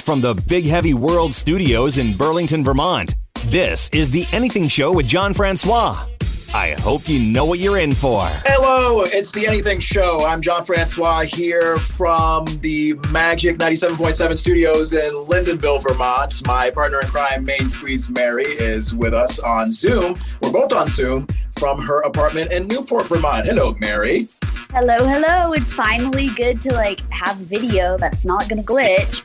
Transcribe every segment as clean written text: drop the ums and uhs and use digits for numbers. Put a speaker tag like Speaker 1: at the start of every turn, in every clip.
Speaker 1: from the Big Heavy World Studios in Burlington, Vermont. This is The Anything Show with John Francois. I hope you know what you're in for.
Speaker 2: Hello, it's The Anything Show. I'm John Francois here from the Magic 97.7 studios in Lyndonville, Vermont. My partner in crime, Main Squeeze Mary, is with us on Zoom. We're both on Zoom from her apartment in Newport, Vermont. Hello, Mary.
Speaker 3: Hello, hello. It's finally good to have video that's not going to glitch.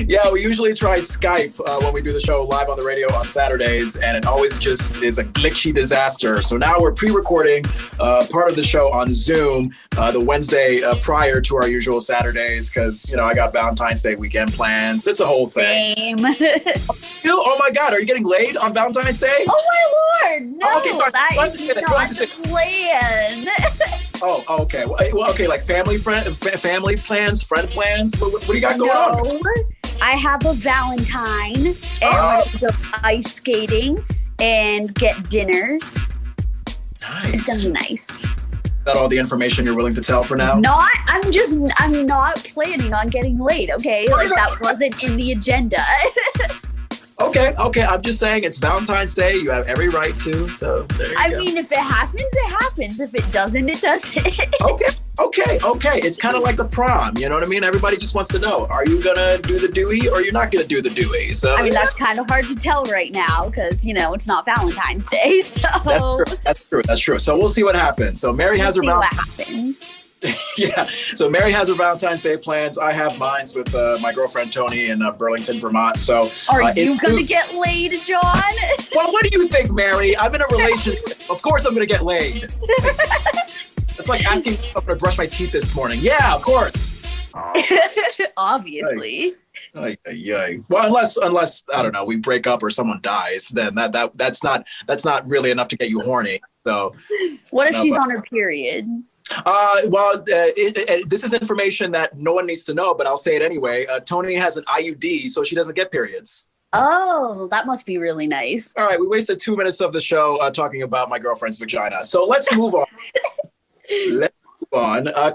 Speaker 2: Yeah, we usually try Skype when we do the show live on the radio on Saturdays, and it always just is a glitchy disaster. So now we're pre-recording part of the show on Zoom the Wednesday prior to our usual Saturdays because, I got Valentine's Day weekend plans. It's a whole thing.
Speaker 3: Same.
Speaker 2: Oh my God, are you getting laid on Valentine's Day?
Speaker 3: Oh my Lord, no,
Speaker 2: okay, fine.
Speaker 3: that is not the plan.
Speaker 2: Oh, okay. Well, okay, like family plans, friend plans. What do you got going on?
Speaker 3: I have a Valentine, and I'm gonna go ice skating and get dinner.
Speaker 2: Nice.
Speaker 3: It's gonna be nice.
Speaker 2: Is that all the information you're willing to tell for now?
Speaker 3: I'm not planning on getting laid, okay? That wasn't in the agenda.
Speaker 2: Okay. I'm just saying it's Valentine's Day. You have every right to. So there you go.
Speaker 3: I mean, if it happens, it happens. If it doesn't, it doesn't.
Speaker 2: Okay. It's kind of like the prom. You know what I mean? Everybody just wants to know, are you going to do the Dewey or you're not going to do the Dewey? So
Speaker 3: I mean, that's kind of hard to tell right now because, it's not Valentine's Day. So
Speaker 2: That's true. So we'll see what happens. So Mary has her
Speaker 3: happens.
Speaker 2: Yeah. So Mary has her Valentine's Day plans. I have mine with my girlfriend Tony in Burlington, Vermont. So
Speaker 3: are you going to get laid, John?
Speaker 2: Well, what do you think, Mary? I'm in a relationship. Of course I'm going to get laid. It's like asking if I'm going to brush my teeth this morning. Yeah, of course.
Speaker 3: Obviously.
Speaker 2: Well, unless I don't know, we break up or someone dies, then that's not really enough to get you horny. So
Speaker 3: what if she's on her period?
Speaker 2: This is information that no one needs to know, but I'll say it anyway. Tony has an IUD, so she doesn't get periods.
Speaker 3: Oh, that must be really nice.
Speaker 2: All right, we wasted 2 minutes of the show talking about my girlfriend's vagina. So let's move on.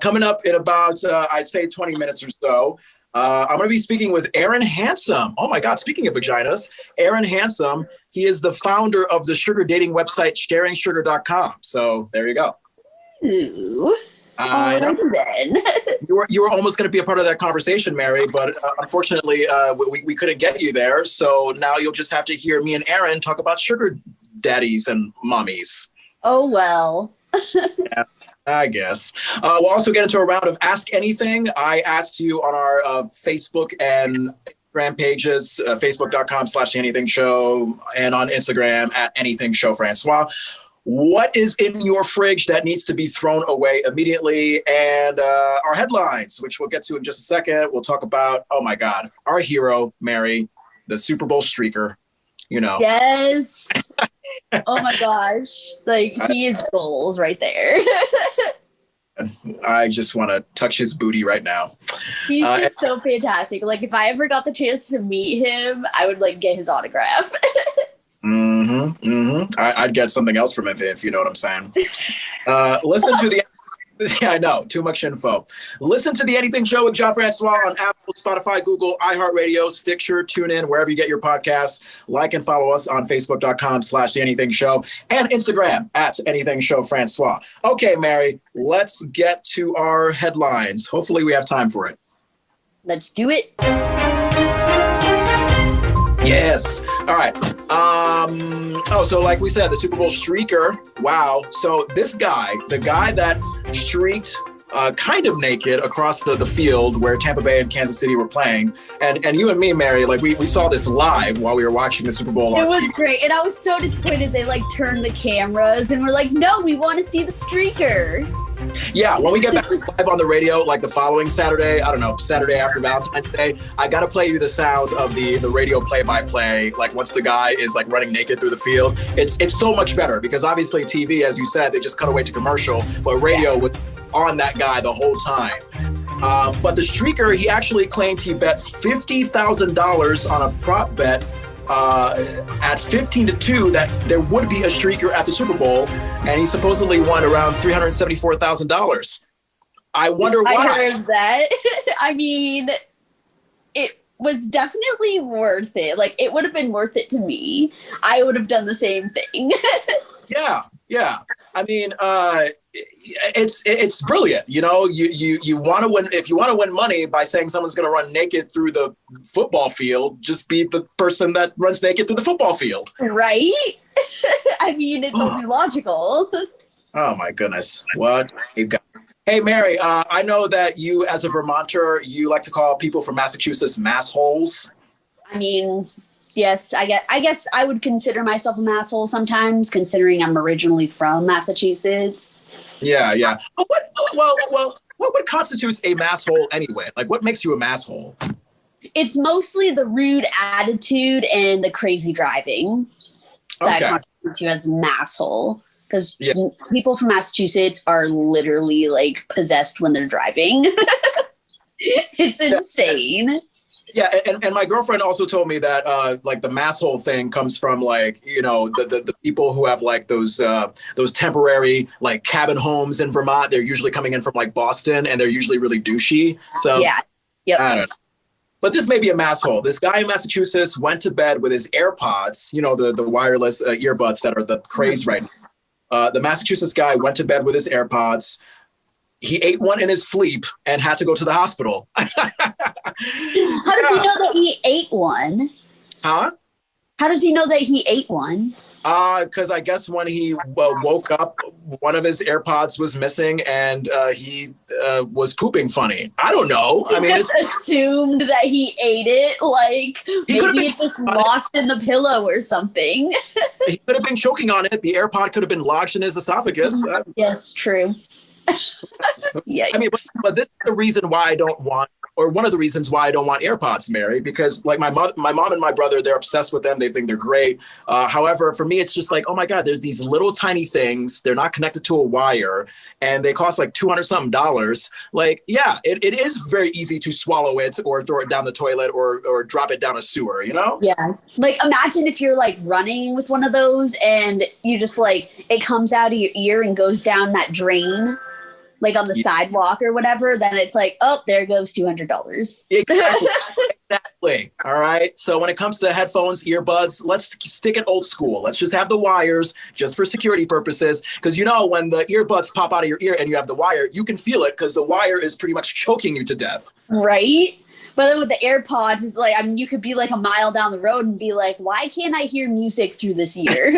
Speaker 2: Coming up in about, I'd say 20 minutes or so, I'm going to be speaking with Aaron Handsome. Oh my God, speaking of vaginas, Aaron Handsome, he is the founder of the sugar dating website, sharingsugar.com. So there you go.
Speaker 3: Ooh.
Speaker 2: Then. You were almost going to be a part of that conversation, Mary, but unfortunately, we couldn't get you there. So now you'll just have to hear me and Aaron talk about sugar daddies and mommies.
Speaker 3: Oh, well.
Speaker 2: Yeah, I guess. We'll also get into a round of Ask Anything. I asked you on our Facebook and Instagram pages, facebook.com/anythingshow, and on Instagram @anythingshowfrancois. What is in your fridge that needs to be thrown away immediately? And our headlines, which we'll get to in just a second. We'll talk about, oh my God, our hero, Mary, the Super Bowl streaker,
Speaker 3: Yes. Oh my gosh. He is goals right there.
Speaker 2: I just want to touch his booty right now.
Speaker 3: He's just so fantastic. If I ever got the chance to meet him, I would get his autograph.
Speaker 2: I'd get something else from him if you know what I'm saying. Listen to the... Yeah, I know. Too much info. Listen to The Anything Show with John Francois on Apple, Spotify, Google, iHeartRadio, Stitcher, TuneIn, wherever you get your podcasts. Like and follow us on Facebook.com/The Anything Show and Instagram @AnythingShowFrancois. Okay, Mary, let's get to our headlines. Hopefully we have time for it.
Speaker 3: Let's do it.
Speaker 2: Yes. All right. So like we said, the Super Bowl streaker. Wow. So this guy, the guy that streaked kind of naked across the field where Tampa Bay and Kansas City were playing. And you and me, Mary, we saw this live while we were watching the Super Bowl.
Speaker 3: It was great. And I was so disappointed they turned the cameras and we're like, no, we want to see the streaker.
Speaker 2: Yeah, when we get back live on the radio, the following Saturday, I don't know, Saturday after Valentine's Day, I got to play you the sound of the radio play-by-play, once the guy is running naked through the field. It's so much better because obviously TV, as you said, they just cut away to commercial, but radio was on that guy the whole time. But the streaker, he actually claimed he bet $50,000 on a prop bet at 15-2 that there would be a streaker at the Super Bowl, and he supposedly won around $374,000. I wonder why.
Speaker 3: I heard that. I mean, was definitely worth it. Like, it would have been worth it to me. I would have done the same thing.
Speaker 2: Yeah. I mean, it's brilliant. You know, you want to win. If you want to win money by saying someone's going to run naked through the football field, just be the person that runs naked through the football field.
Speaker 3: Right? I mean, it's only logical.
Speaker 2: Oh my goodness. What you got? Hey, Mary, I know that you, as a Vermonter, you like to call people from Massachusetts massholes.
Speaker 3: I mean, yes, I guess I would consider myself a masshole sometimes, considering I'm originally from Massachusetts.
Speaker 2: Yeah. But what would constitute a masshole anyway? Like, what makes you a masshole?
Speaker 3: It's mostly the rude attitude and the crazy driving that constitutes you as a masshole. Because people from Massachusetts are literally like possessed when they're driving. It's insane.
Speaker 2: Yeah, and my girlfriend also told me that like the masshole thing comes from like, you know, the people who have like those temporary like cabin homes in Vermont. They're usually coming in from like Boston, and they're usually really douchey. So I don't know. But this may be a masshole. This guy in Massachusetts went to bed with his AirPods, you know, the wireless earbuds that are the craze right now. The Massachusetts guy went to bed with his AirPods. He ate one in his sleep and had to go to the hospital.
Speaker 3: How does he know that he ate one?
Speaker 2: Huh?
Speaker 3: How does he know that he ate one?
Speaker 2: Because I guess when he woke up, one of his AirPods was missing, and he was pooping funny. I don't know.
Speaker 3: I mean, just assumed that he ate it. Like, maybe it was lost in the pillow or something.
Speaker 2: He could have been choking on it. The AirPod could have been lodged in his esophagus.
Speaker 3: Yes, true. Yeah.
Speaker 2: I mean, but this is the reason why I don't want, or one of the reasons why I don't want AirPods, Mary, because like my mom and my brother, they're obsessed with them. They think they're great. However, for me, it's just like, oh my God, there's these little tiny things. They're not connected to a wire, and they cost like $200 something. Like, yeah, it is very easy to swallow it or throw it down the toilet or drop it down a sewer, you know?
Speaker 3: Yeah. Like, imagine if you're like running with one of those and you just like, it comes out of your ear and goes down that drain, like on the sidewalk or whatever, then it's like, oh, there goes $200.
Speaker 2: Exactly. All right. So when it comes to headphones, earbuds, let's stick it old school. Let's just have the wires just for security purposes. Because, you know, when the earbuds pop out of your ear and you have the wire, you can feel it because the wire is pretty much choking you to death.
Speaker 3: Right. But then with the AirPods, it's like, I mean, you could be like a mile down the road and be like, why can't I hear music through this ear?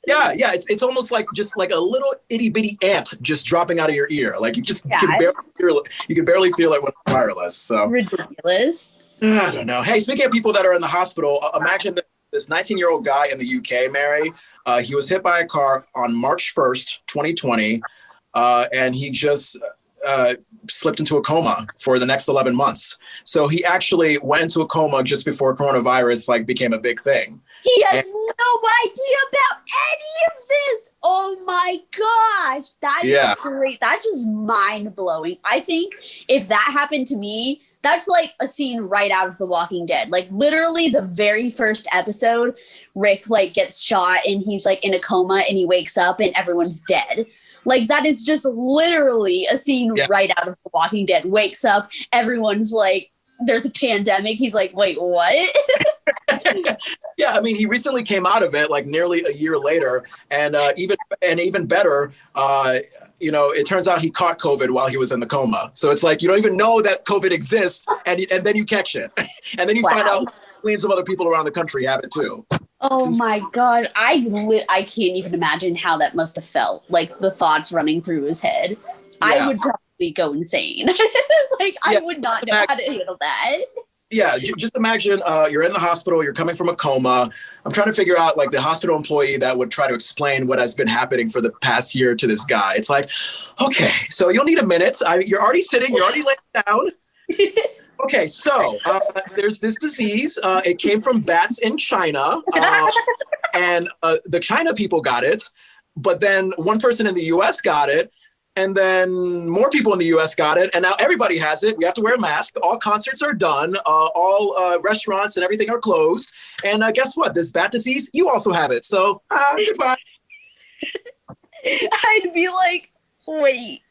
Speaker 2: Yeah. It's almost like just like a little itty bitty ant just dropping out of your ear. Like you can barely feel it when it's wireless. So
Speaker 3: ridiculous.
Speaker 2: I don't know. Hey, speaking of people that are in the hospital, imagine this 19-year-old guy in the UK, Mary. He was hit by a car on March 1st, 2020, and he just slipped into a coma for the next 11 months. So he actually went into a coma just before coronavirus like became a big thing.
Speaker 3: He has no idea about any of this. Oh my gosh. That is great. That's just mind blowing. I think if that happened to me, that's like a scene right out of The Walking Dead. Like literally the very first episode, Rick like gets shot and he's like in a coma and he wakes up and everyone's dead. Like that is just literally a scene right out of The Walking Dead. Wakes up, everyone's like, there's a pandemic. He's like, wait, what?
Speaker 2: Yeah, I mean, he recently came out of it like nearly a year later, and even better, you know, it turns out he caught COVID while he was in the coma. So it's like you don't even know that COVID exists, and then you catch it, and then you find out millions of other people around the country have it too.
Speaker 3: Oh my God, I can't even imagine how that must have felt. Like the thoughts running through his head. Yeah. I would probably go insane. Like I would not know how to handle that.
Speaker 2: Yeah, just imagine you're in the hospital, you're coming from a coma. I'm trying to figure out like the hospital employee that would try to explain what has been happening for the past year to this guy. It's like, okay, so you'll need a minute. You're already sitting, you're already laying down. Okay, so there's this disease. It came from bats in China, and the China people got it. But then one person in the U.S. got it. And then more people in the U.S. got it. And now everybody has it. We have to wear a mask. All concerts are done. All restaurants and everything are closed. And guess what? This bat disease, you also have it. So goodbye.
Speaker 3: I'd be like, wait,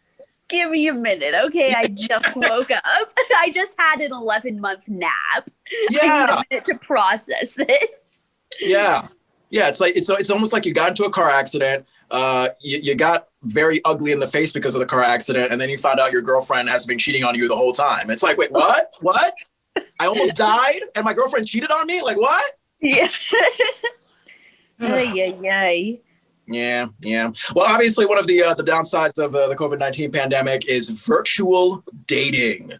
Speaker 3: Give me a minute, okay? I just woke up. I just had an 11-month nap.
Speaker 2: Yeah.
Speaker 3: I need a minute to process this.
Speaker 2: Yeah. Yeah, it's almost like you got into a car accident. You got very ugly in the face because of the car accident, and then you found out your girlfriend has been cheating on you the whole time. It's like, wait, what? What? I almost died, and my girlfriend cheated on me? Like, what?
Speaker 3: Yeah. Ay.
Speaker 2: Yeah. Well, obviously, one of the downsides of the COVID-19 pandemic is virtual dating.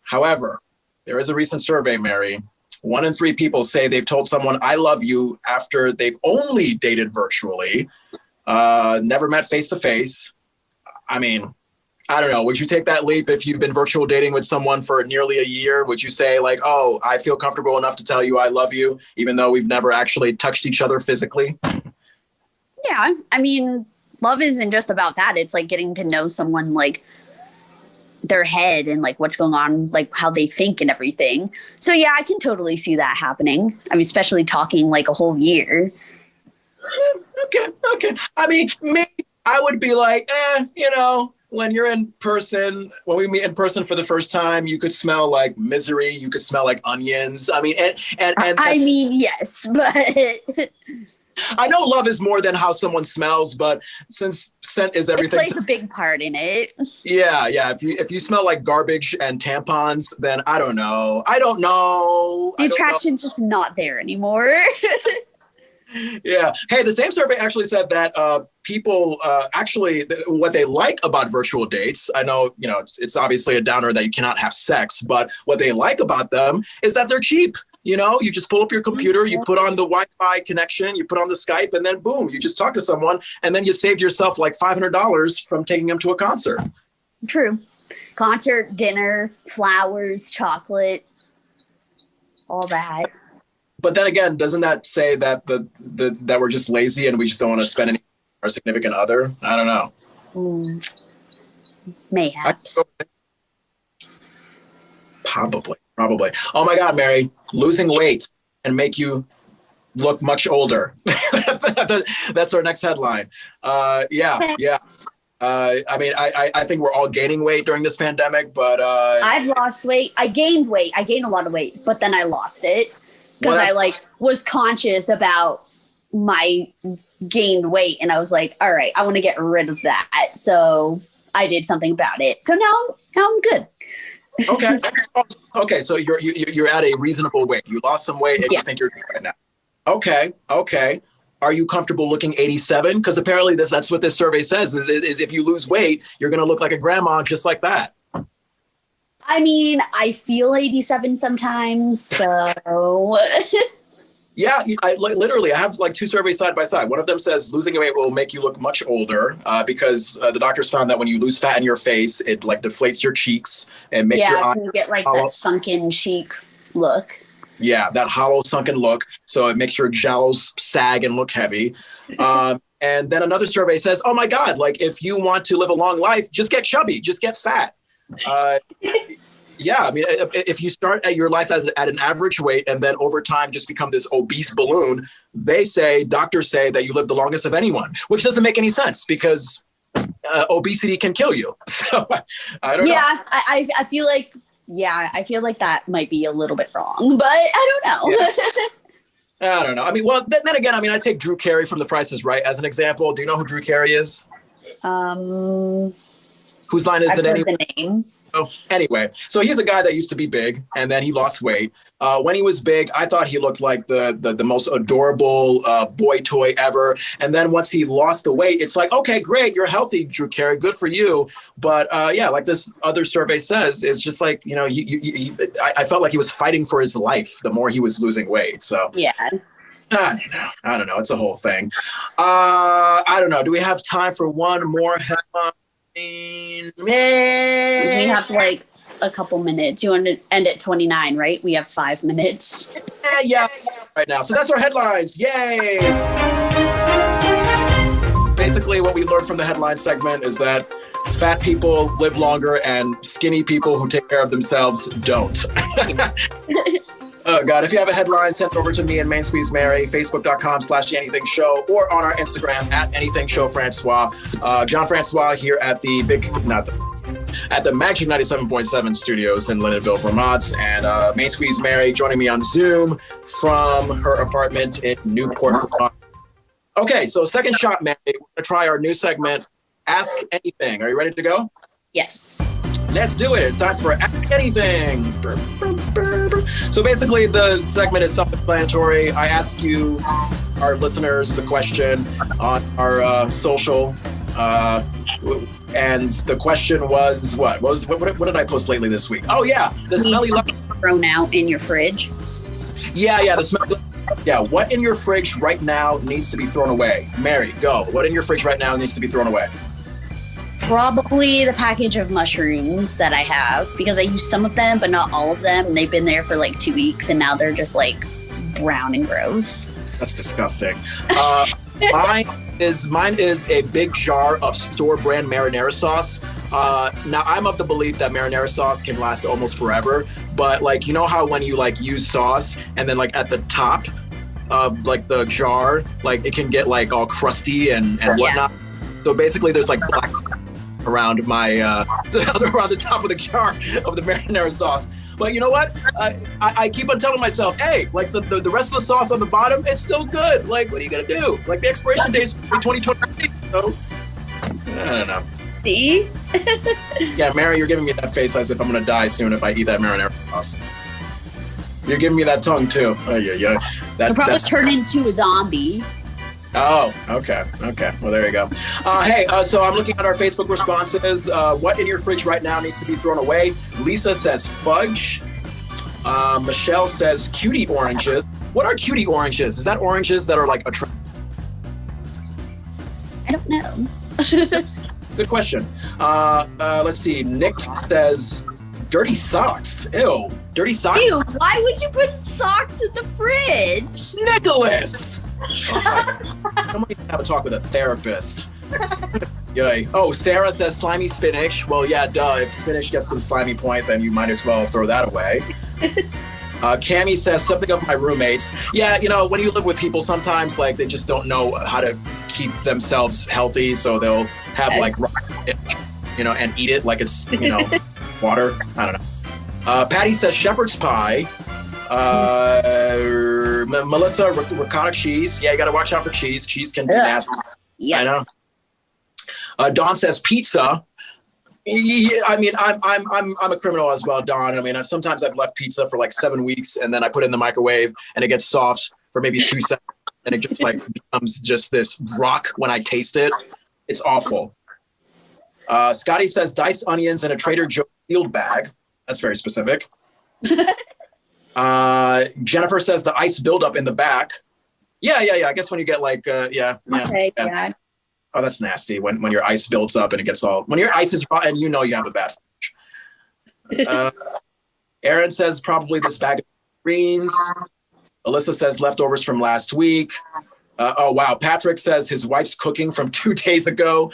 Speaker 2: However, there is a recent survey, Mary. 1 in 3 people say they've told someone "I love you" after they've only dated virtually, never met face to face. I mean, I don't know. Would you take that leap if you've been virtual dating with someone for nearly a year? Would you say like, "Oh, I feel comfortable enough to tell you I love you," even though we've never actually touched each other physically?
Speaker 3: Yeah, I mean, love isn't just about that. It's like getting to know someone, like their head and like what's going on, like how they think and everything. So yeah, I can totally see that happening. I mean, especially talking like a whole year.
Speaker 2: Okay. I mean, maybe I would be like, when you're in person, when we meet in person for the first time, you could smell like misery. You could smell like onions. I mean, and
Speaker 3: I mean, yes, but
Speaker 2: I know love is more than how someone smells, but since scent is everything,
Speaker 3: it plays a big part in it.
Speaker 2: Yeah. If you smell like garbage and tampons, then I don't know.
Speaker 3: The attraction's just not there anymore.
Speaker 2: Yeah. Hey, the same survey actually said that people actually what they like about virtual dates. I know, it's obviously a downer that you cannot have sex, but what they like about them is that they're cheap. You just pull up your computer, you put on the Wi-Fi connection, you put on the Skype, and then boom, you just talk to someone, and then you saved yourself like $500 from taking them to a concert.
Speaker 3: True. Concert, dinner, flowers, chocolate, all that.
Speaker 2: But then again, doesn't that say that that we're just lazy and we just don't want to spend any our significant other? I don't know.
Speaker 3: Mayhaps.
Speaker 2: Probably. Oh my God, Mary, losing weight and make you look much older. That's our next headline. Yeah. I mean, I think we're all gaining weight during this pandemic, but
Speaker 3: I've lost weight. I gained weight. I gained a lot of weight, but then I lost it because I was conscious about my gained weight, and I was like, all right, I want to get rid of that. So I did something about it. So now I'm good.
Speaker 2: Okay. So you're at a reasonable weight. You lost some weight and you think you're good right now. Okay. Are you comfortable looking 87? Because apparently that's what this survey says is if you lose weight, you're going to look like a grandma just like that.
Speaker 3: I mean, I feel 87 sometimes, so...
Speaker 2: Yeah, I have like 2 surveys side by side. One of them says losing weight will make you look much older because the doctors found that when you lose fat in your face, it like deflates your cheeks and makes your eyes
Speaker 3: so you get like hollow. That sunken cheek look.
Speaker 2: Yeah, that hollow sunken look. So it makes your jowls sag and look heavy. And then another survey says, oh my God, like if you want to live a long life, just get chubby, just get fat. Yeah, I mean, if you start at your life at an average weight and then over time just become this obese balloon, doctors say that you live the longest of anyone, which doesn't make any sense because obesity can kill you. So I don't know.
Speaker 3: Yeah, I feel like, that might be a little bit wrong, but I don't know.
Speaker 2: Yeah. I don't know. I mean, well, then again, I take Drew Carey from The Price is Right as an example. Do you know who Drew Carey is? Whose line is it anyway? The name. Oh, anyway, so he's a guy that used to be big and then he lost weight. When he was big, I thought he looked like the most adorable boy toy ever. And then once he lost the weight, it's like, okay, great. You're healthy, Drew Carey. Good for you. But like this other survey says, it's just like, I felt like he was fighting for his life the more he was losing weight. So
Speaker 3: yeah.
Speaker 2: I don't know. It's a whole thing. I don't know. Do we have time for one more headline?
Speaker 3: We have like a couple minutes. You want to end at 29, right? We have 5 minutes.
Speaker 2: Yeah, right now. So that's our headlines. Yay! Basically, what we learned from the headline segment is that fat people live longer and skinny people who take care of themselves don't. Oh God, if you have a headline, send it over to me and Main Squeeze Mary, facebook.com/theanythingshow, or on our Instagram @anythingshowfrancois. John Francois here at the at the Magic 97.7 studios in Lindenville, Vermont. And Main Squeeze Mary joining me on Zoom from her apartment in Newport, Vermont. Okay, so second shot, Mary. We're going to try our new segment, Ask Anything. Are you ready to go?
Speaker 3: Yes.
Speaker 2: Let's do it. It's time for Ask Anything. So basically, the segment is self-explanatory. I ask you, our listeners, a question on our social. And the question was, what did I post lately this week? Oh, yeah. The smelly
Speaker 3: thrown out in your fridge.
Speaker 2: Yeah, the smelly. Yeah, what in your fridge right now needs to be thrown away? Mary, go. What in your fridge right now needs to be thrown away?
Speaker 3: Probably the package of mushrooms that I have, because I use some of them, but not all of them. And they've been there for like 2 weeks, and now they're just like brown and gross.
Speaker 2: That's disgusting. Mine is a big jar of store brand marinara sauce. Now I'm of the belief that marinara sauce can last almost forever, but like, you know how when you like use sauce and then like at the top of like the jar, like it can get like all crusty and whatnot. So basically there's like black around my around the top of the jar of the marinara sauce. But you know what? I keep on telling myself, hey, like the rest of the sauce on the bottom, it's still good. Like, what are you gonna do? Like the expiration date is 2020. So I don't know.
Speaker 3: See?
Speaker 2: Yeah, Mary, you're giving me that face as if I'm gonna die soon if I eat that marinara sauce. You're giving me that tongue too. Oh yeah.
Speaker 3: I'll probably turn into a zombie.
Speaker 2: Oh, okay. Well, there you go. Hey, so I'm looking at our Facebook responses. What in your fridge right now needs to be thrown away? Lisa says fudge. Michelle says cutie oranges. What are cutie oranges? Is that oranges that are like attractive?
Speaker 3: I don't know.
Speaker 2: Good question. Let's see. Nick says dirty socks. Ew, dirty socks.
Speaker 3: Ew, why would you put socks in the fridge?
Speaker 2: Nicholas! Somebody have a talk with a therapist. Yay. Oh, Sarah says slimy spinach. Well, yeah, duh. If spinach gets to the slimy point, then you might as well throw that away. Cammie says something of my roommates. Yeah, you know, when you live with people, sometimes like they just don't know how to keep themselves healthy, so they'll have like, you know, and eat it like it's, you know, water. I don't know. Patty says shepherd's pie. Melissa, ricotta cheese. Yeah, you got to watch out for cheese. Cheese can be nasty. Yeah, I know. Dawn says pizza. Yeah, I mean, I'm a criminal as well, Dawn. I mean, sometimes I've left pizza for like 7 weeks, and then I put it in the microwave, and it gets soft for maybe 2 seconds, and it just like becomes just this rock when I taste it. It's awful. Scotty says diced onions in a Trader Joe's sealed bag. That's very specific. Jennifer says the ice buildup in the back. Yeah. I guess when you get like, yeah. Oh, that's nasty. When your ice builds up and it gets when your ice is raw and you know you have a bad fridge. Aaron says probably this bag of greens. Alyssa says leftovers from last week. Oh, wow. Patrick says his wife's cooking from 2 days ago.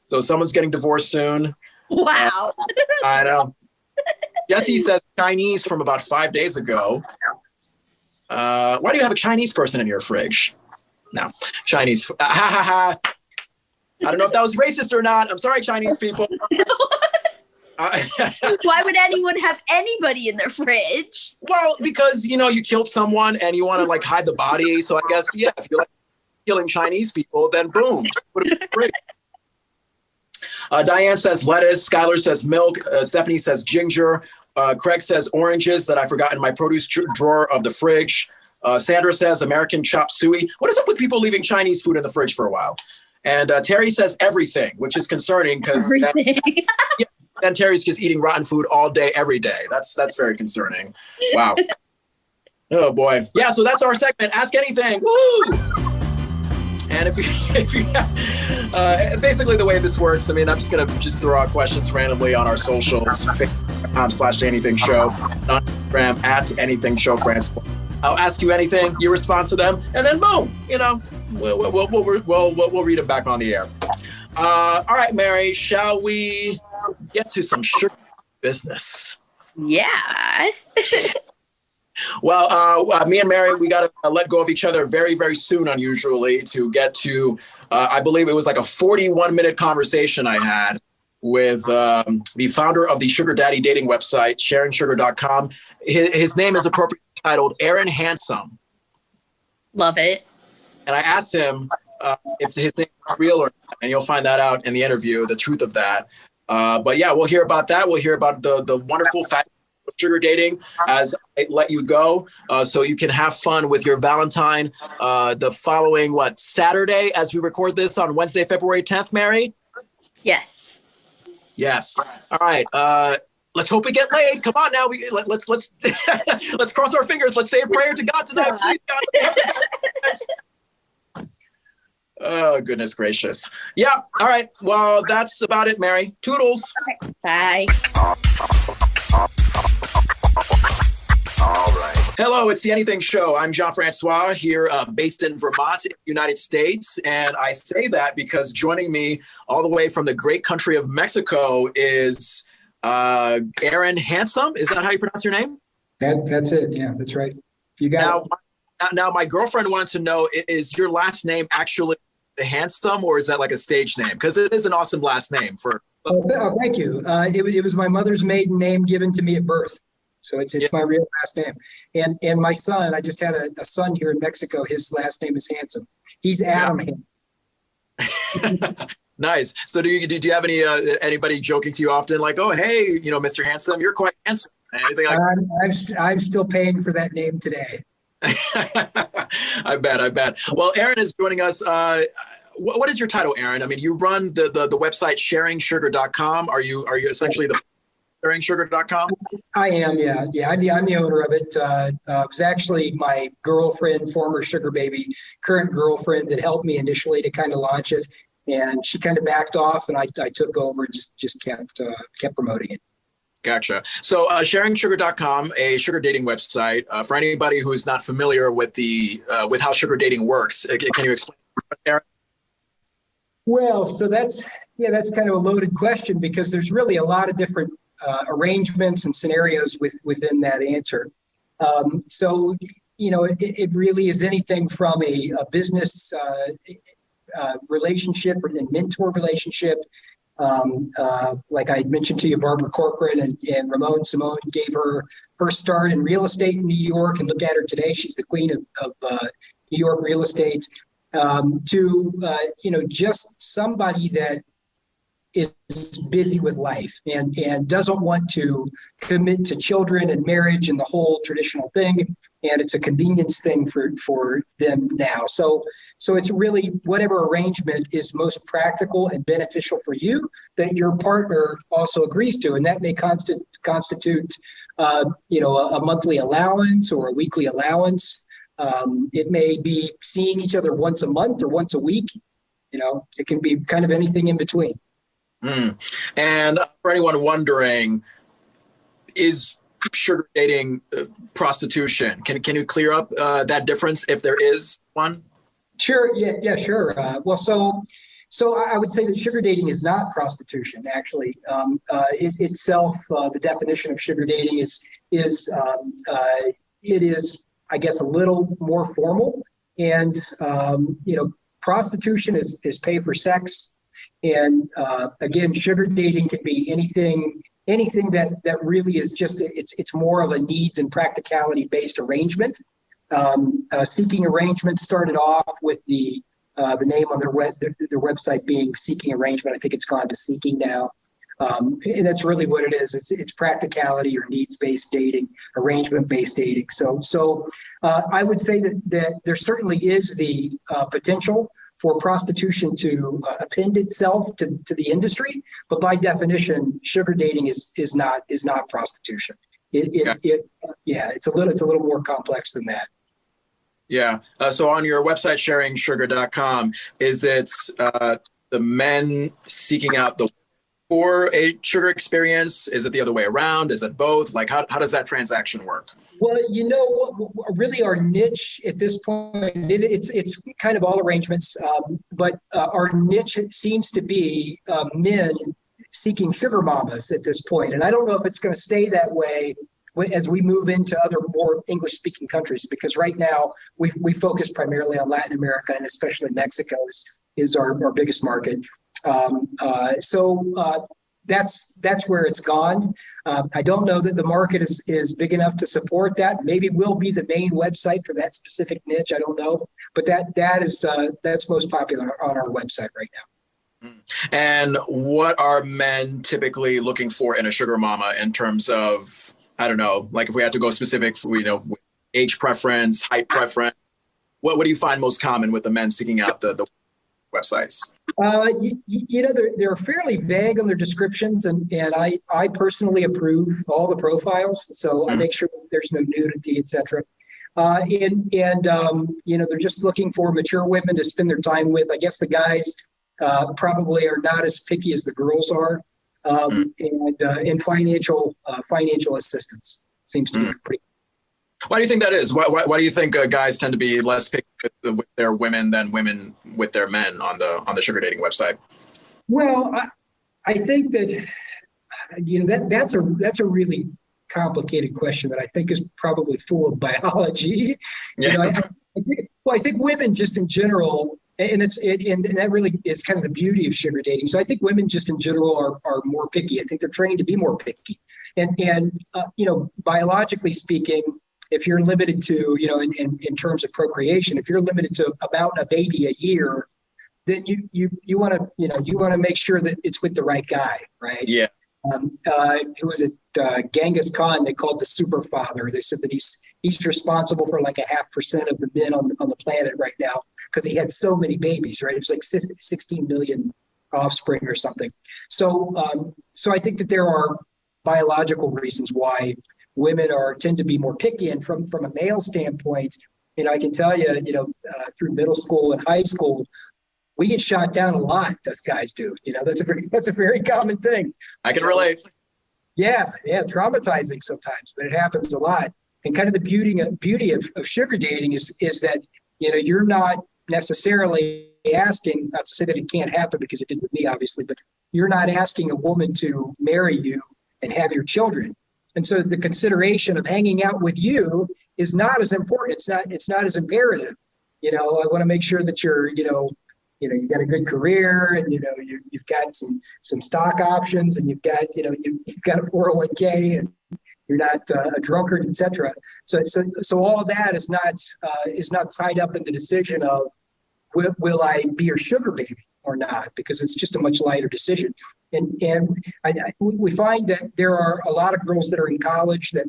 Speaker 2: So someone's getting divorced soon.
Speaker 3: Wow.
Speaker 2: I know. Jesse says Chinese from about 5 days ago. Why do you have a Chinese person in your fridge? No, Chinese. I don't know if that was racist or not. I'm sorry, Chinese people.
Speaker 3: Why would anyone have anybody in their fridge?
Speaker 2: Well, because, you know, you killed someone and you want to like hide the body. So I guess, yeah, if you like killing Chinese people, then boom. Put it in the fridge. Diane says lettuce. Skylar says milk. Stephanie says ginger. Craig says oranges that I forgot in my produce drawer of the fridge. Sandra says American chop suey. What is up with people leaving Chinese food in the fridge for a while? And Terry says everything, which is concerning because then Terry's just eating rotten food all day, every day. That's very concerning. Wow. Oh boy. Yeah. So that's our segment. Ask anything. Woo! And if you basically the way this works, I mean, I'm just going to throw out questions randomly on our socials, Facebook.com/anythingshow, on Instagram @anythingshowfrance. I'll ask you anything, you respond to them, and then boom, you know, we'll read it back on the air. All right, Mary, shall we get to some sugar business?
Speaker 3: Yeah.
Speaker 2: Well, me and Mary, we got to let go of each other very, very soon, unusually, to get to, I believe it was like a 41-minute conversation I had with the founder of the sugar daddy dating website, sharingsugar.com. His name is appropriately titled Aaron Handsome.
Speaker 3: Love it.
Speaker 2: And I asked him if his name is real or not, and you'll find that out in the interview, the truth of that. But yeah, we'll hear about that. We'll hear about the wonderful fact of sugar dating as I let you go, so you can have fun with your Valentine the following, Saturday, as we record this on Wednesday, February 10th, Mary?
Speaker 3: Yes.
Speaker 2: Yes. All right. Let's hope we get laid. Come on now. Let's let's cross our fingers. Let's say a prayer to God tonight. Please, God. Oh, goodness gracious. Yeah. All right. Well, that's about it, Mary. Toodles.
Speaker 3: Bye.
Speaker 2: All right. Hello, it's the Anything Show. I'm Jean Francois here, based in Vermont, United States. And I say that because joining me all the way from the great country of Mexico is Aaron Handsome. Is that how you pronounce your name?
Speaker 4: That's it. Yeah, that's right. You got it.
Speaker 2: Now, my girlfriend wanted to know, is your last name actually Handsome, or is that like a stage name? Because it is an awesome last name.
Speaker 4: Oh, thank you. It was my mother's maiden name given to me at birth. So it's my real last name. And my son, I just had a son here in Mexico. His last name is Handsome. He's Adam Handsome.
Speaker 2: Nice. So do you have anybody joking to you often, like, oh, hey, Mr. Handsome, you're quite handsome? Anything like
Speaker 4: that? I'm still paying for that name today.
Speaker 2: I bet. Well, Aaron is joining us. What is your title, Aaron? I mean, you run the website sharingsugar.com. Are you essentially the sharingsugar.com?
Speaker 4: I am, yeah. I'm the owner of it. It was actually my girlfriend, former sugar baby, current girlfriend, that helped me initially to kind of launch it, and she kind of backed off, and I took over and just kept promoting it.
Speaker 2: Gotcha. So sharingsugar.com, a sugar dating website. For anybody who's not familiar with with how sugar dating works, can you explain, Aaron?
Speaker 4: Well, so that's kind of a loaded question, because there's really a lot of different arrangements and scenarios within that answer. So, it really is anything from a business relationship and mentor relationship. Like I mentioned to you, Barbara Corcoran and Ramon Simone gave her start in real estate in New York, and look at her today. She's the queen of New York real estate. To just somebody that is busy with life and doesn't want to commit to children and marriage and the whole traditional thing, and it's a convenience thing for them now. So it's really whatever arrangement is most practical and beneficial for you that your partner also agrees to, and that may constitute a monthly allowance or a weekly allowance. It may be seeing each other once a month or once a week. It can be kind of anything in between.
Speaker 2: And for anyone wondering, is sugar dating prostitution? Can you clear up that difference if there is one?
Speaker 4: Sure. Yeah, sure. Well, so I would say that sugar dating is not prostitution. Actually, itself, the definition of sugar dating is it is, I guess, a little more formal, and prostitution is pay for sex. And again, sugar dating can be anything that really is just, it's more of a needs and practicality based arrangement. Seeking Arrangement started off with the name on their website being Seeking Arrangement. I think it's gone to Seeking now. And that's really what it is. It's practicality or needs-based dating, arrangement-based dating. So I would say that there certainly is the potential for prostitution to append itself to the industry, but by definition, sugar dating is not prostitution. It's a little more complex than that.
Speaker 2: Yeah. So on your website, sharingsugar.com, is it the men seeking out the for a sugar experience? Is it the other way around? Is it both? Like, how does that transaction work?
Speaker 4: Well, really our niche at this point, it's kind of all arrangements, but our niche seems to be men seeking sugar mamas at this point. And I don't know if it's going to stay that way as we move into other more English-speaking countries, because right now we focus primarily on Latin America, and especially Mexico is our biggest market. that's where it's gone. I don't know that the market is big enough to support that. Maybe we'll be the main website for that specific niche. I don't know, but that's most popular on our website right now.
Speaker 2: And what are men typically looking for in a sugar mama in terms of, I don't know, like if we had to go specific, age preference, height preference, what do you find most common with the men seeking out the websites?
Speaker 4: They're fairly vague on their descriptions, and I personally approve all the profiles, so I make sure there's no nudity, etc. They're just looking for mature women to spend their time with. I guess the guys probably are not as picky as the girls are, and financial assistance seems to be pretty.
Speaker 2: Why do you think that is? Why do you think guys tend to be less picky with their women than women with their men on the sugar dating website?
Speaker 4: Well, I think that that's a really complicated question that I think is probably full of biology.
Speaker 2: Yeah.
Speaker 4: I think women just in general, and that really is kind of the beauty of sugar dating. So I think women just in general are more picky. I think they're trained to be more picky, and biologically speaking, if you're limited to, in terms of procreation, if you're limited to about a baby a year, then you want to make sure that it's with the right guy, right?
Speaker 2: Yeah.
Speaker 4: Who was it? Genghis Khan, they called the super father. They said that he's responsible for like 0.5% of the men on the planet right now because he had so many babies, right? It was like 16 million offspring or something. So I think that there are biological reasons why women tend to be more picky. And from a male standpoint, I can tell you, through middle school and high school, we get shot down a lot. Those guys do. That's a very common thing.
Speaker 2: I can relate.
Speaker 4: Yeah, traumatizing sometimes, but it happens a lot. And kind of the beauty of sugar dating is that you're not necessarily asking. Not to say that it can't happen because it did with me, obviously, but you're not asking a woman to marry you and have your children. And so the consideration of hanging out with you is not as important. It's not as imperative. I want to make sure that you've got a good career, and you've got some stock options, and you've got a 401k, and you're not a drunkard, etc. So all of that is not tied up in the decision of will I be your sugar baby or not, because it's just a much lighter decision. And we find that there are a lot of girls that are in college that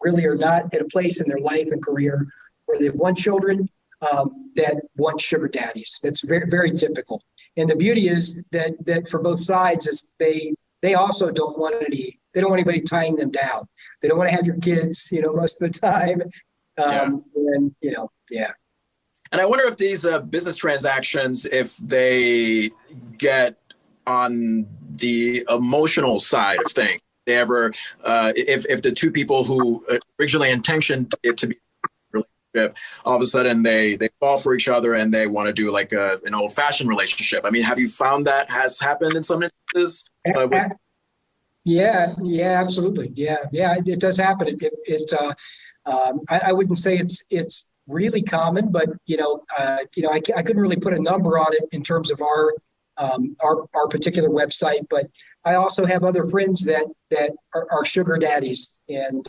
Speaker 4: really are not at a place in their life and career where they want children, that want sugar daddies. That's very, very typical. And the beauty is that for both sides is they also don't want anybody tying them down. They don't want to have your kids, most of the time.
Speaker 2: And I wonder if these business transactions, if they get on the emotional side of things, they ever, if the two people who originally intentioned it to be a relationship, all of a sudden they fall for each other and they want to do like an old-fashioned relationship. I mean, have you found that has happened in some instances?
Speaker 4: Yeah, absolutely. Yeah, it does happen. I wouldn't say it's really common, but I couldn't really put a number on it in terms of our particular website. But I also have other friends that are sugar daddies, and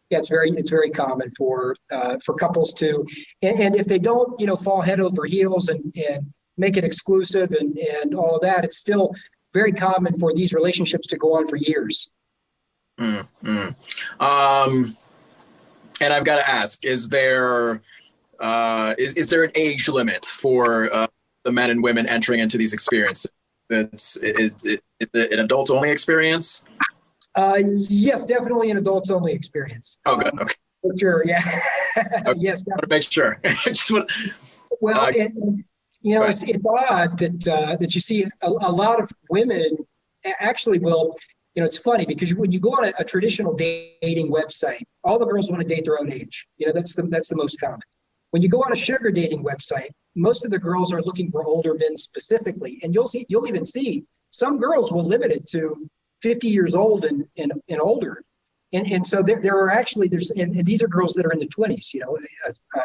Speaker 4: it's very common for couples to, and if they don't fall head over heels and make it exclusive and all of that, it's still very common for these relationships to go on for years.
Speaker 2: And I've got to ask, is there an age limit for the men and women entering into these experiences? Is it an adults only experience?
Speaker 4: Yes, definitely an adults only experience.
Speaker 2: Oh, good. Okay.
Speaker 4: For sure. Yeah.
Speaker 2: Okay.
Speaker 4: Yes.
Speaker 2: I want to make sure.
Speaker 4: It's odd that you see a lot of women actually will. It's funny because when you go on a traditional dating website, all the girls want to date their own age. That's the most common. When you go on a sugar dating website, most of the girls are looking for older men specifically, and you'll even see some girls will limit it to 50 years old and older. And so there are actually and these are girls that are in the 20s,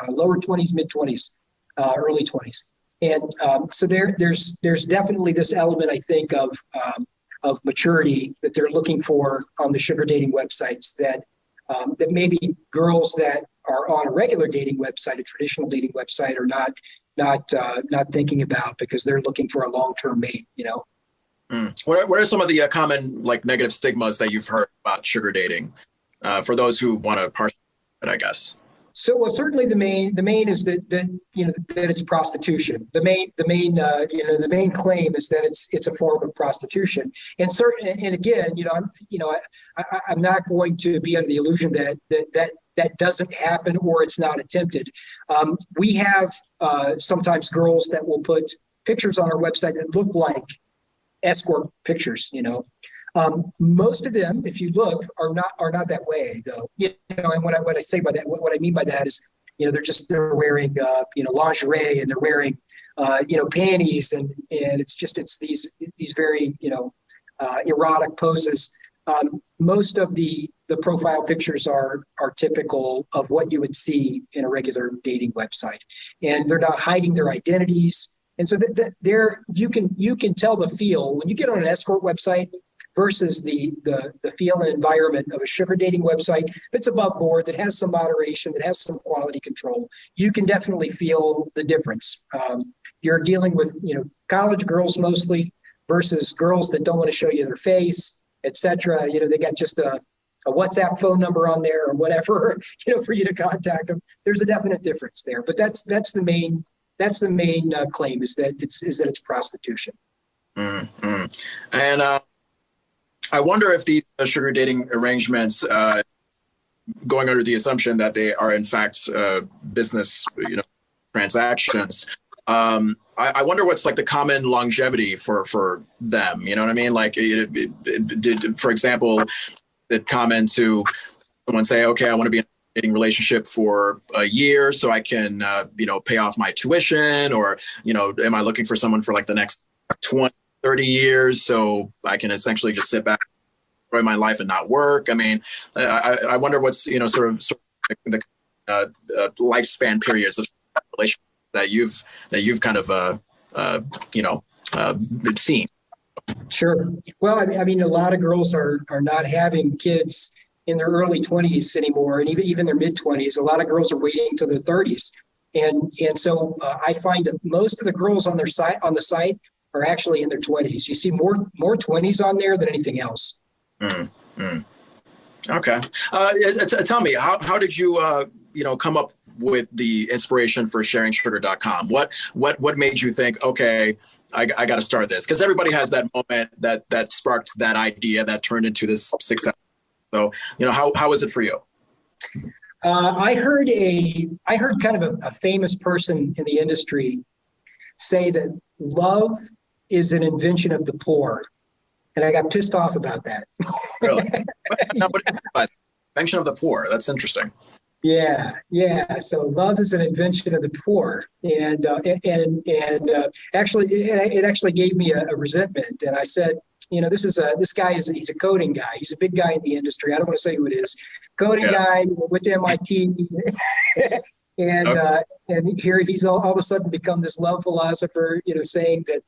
Speaker 4: lower 20s, mid 20s, early 20s. And so there's definitely this element, I think, of of maturity that they're looking for on the sugar dating websites that maybe girls that are on a regular dating website, a traditional dating website, are not thinking about, because they're looking for a long-term mate, you know.
Speaker 2: What are some of the common like negative stigmas that you've heard about sugar dating for those who want to parse it, I guess?
Speaker 4: So, well, certainly the main is that it's prostitution. The main claim is that it's a form of prostitution. And again, I'm not going to be under the illusion that doesn't happen or it's not attempted. We have sometimes girls that will put pictures on our website that look like escort pictures, you know. Most of them, if you look, are not that way, though. You know, and what I say by that, what I mean by that is, you know, they're wearing lingerie, and they're wearing panties, and it's these very erotic poses. Most of the profile pictures are typical of what you would see in a regular dating website, and they're not hiding their identities. And so that you can tell the feel when you get on an escort website versus the feel and environment of a sugar dating website that's above board, that has some moderation, that has some quality control. You can definitely feel the difference. You're dealing with college girls mostly versus girls that don't want to show you their face, etc. You know, they got just a WhatsApp phone number on there or whatever, for you to contact them. There's a definite difference there, but that's the main claim is that it's prostitution.
Speaker 2: Mm-hmm. And I wonder if these sugar dating arrangements, going under the assumption that they are in fact business, transactions. I wonder what's like the common longevity for them. You know what I mean? Like, did, for example, did common to someone say, okay, I want to be in a dating relationship for a year so I can, pay off my tuition, or, am I looking for someone for like the next 20, 30 years so I can essentially just sit back, enjoy my life and not work? I mean, I wonder what's, sort of the lifespan periods of relationships that you've kind of, seen.
Speaker 4: Sure. Well, I mean, a lot of girls are not having kids in their early 20s anymore, and even their mid 20s. A lot of girls are waiting to their 30s, and so I find that most of the girls on the site are actually in their 20s. You see more 20s on there than anything else.
Speaker 2: Mm-hmm. Okay. Tell me, how did you come up with the inspiration for sharingsugar.com? What made you think, okay, I got to start this? Because everybody has that moment that sparked that idea that turned into this success. So, how is it for you?
Speaker 4: I heard kind of a famous person in the industry say that love is an invention of the poor. And I got pissed off about that.
Speaker 2: Really? Invention of the poor. That's interesting.
Speaker 4: Yeah. So love is an invention of the poor, and actually, it actually gave me a resentment. And I said, this guy he's a coding guy. He's a big guy in the industry. I don't want to say who it is. Coding guy, went to MIT, and
Speaker 2: Okay.
Speaker 4: And here he's all of a sudden become this love philosopher, saying that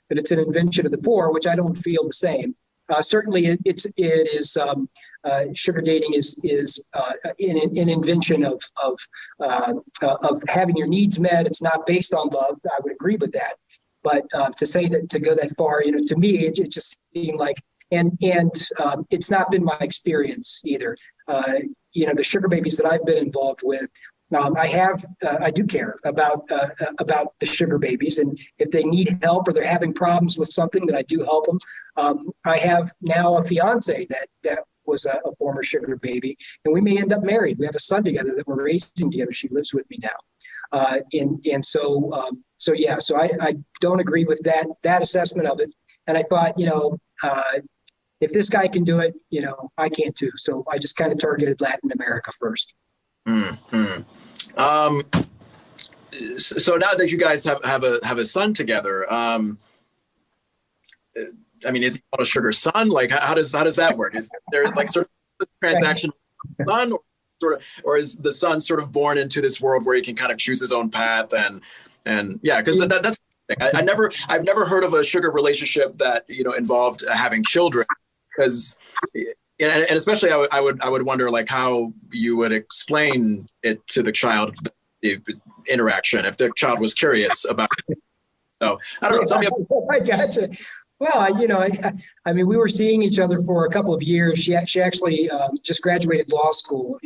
Speaker 4: it's an invention of the poor, which I don't feel the same. Certainly, it is. Sugar dating is an invention of having your needs met. It's not based on love. I would agree with that, but to say that, to go that far, to me, it just seemed like, and it's not been my experience either. The sugar babies that I've been involved with, I do care about the sugar babies, and if they need help or they're having problems with something, that I do help them. I have now a fiance that was a former sugar baby, and we may end up married. We have a son together that we're raising together. She lives with me now, so I don't agree with that assessment of it. And I thought, if this guy can do it, I can too. So I just kind of targeted Latin America first.
Speaker 2: Mm-hmm. So now that you guys have a son together, I mean, is he called a sugar son? Like, how does that work? Is there like sort of this transaction son, or is the son sort of born into this world where he can kind of choose his own path and yeah, because that's I've never heard of a sugar relationship that, you know, involved having children, because, and especially I would wonder like how you would explain it to the child, the interaction, if the child was curious about it. So I don't know. Tell me about-
Speaker 4: I gotcha. Well, you know, I mean, we were seeing each other for a couple of years. She actually just graduated law school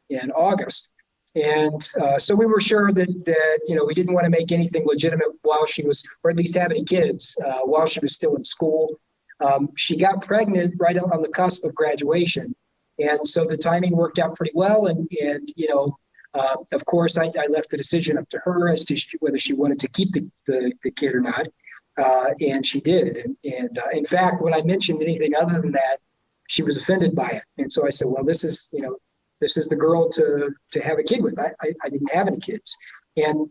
Speaker 4: in August. And so we were sure that, you know, we didn't want to make anything legitimate while she was, or at least have any kids while she was still in school. She got pregnant right on the cusp of graduation. And so the timing worked out pretty well. And you know, of course, I left the decision up to her as to whether she wanted to keep the kid or not. And she did. And in fact, when I mentioned anything other than that, she was offended by it. And so I said, well, this is the girl to have a kid with. I didn't have any kids. And,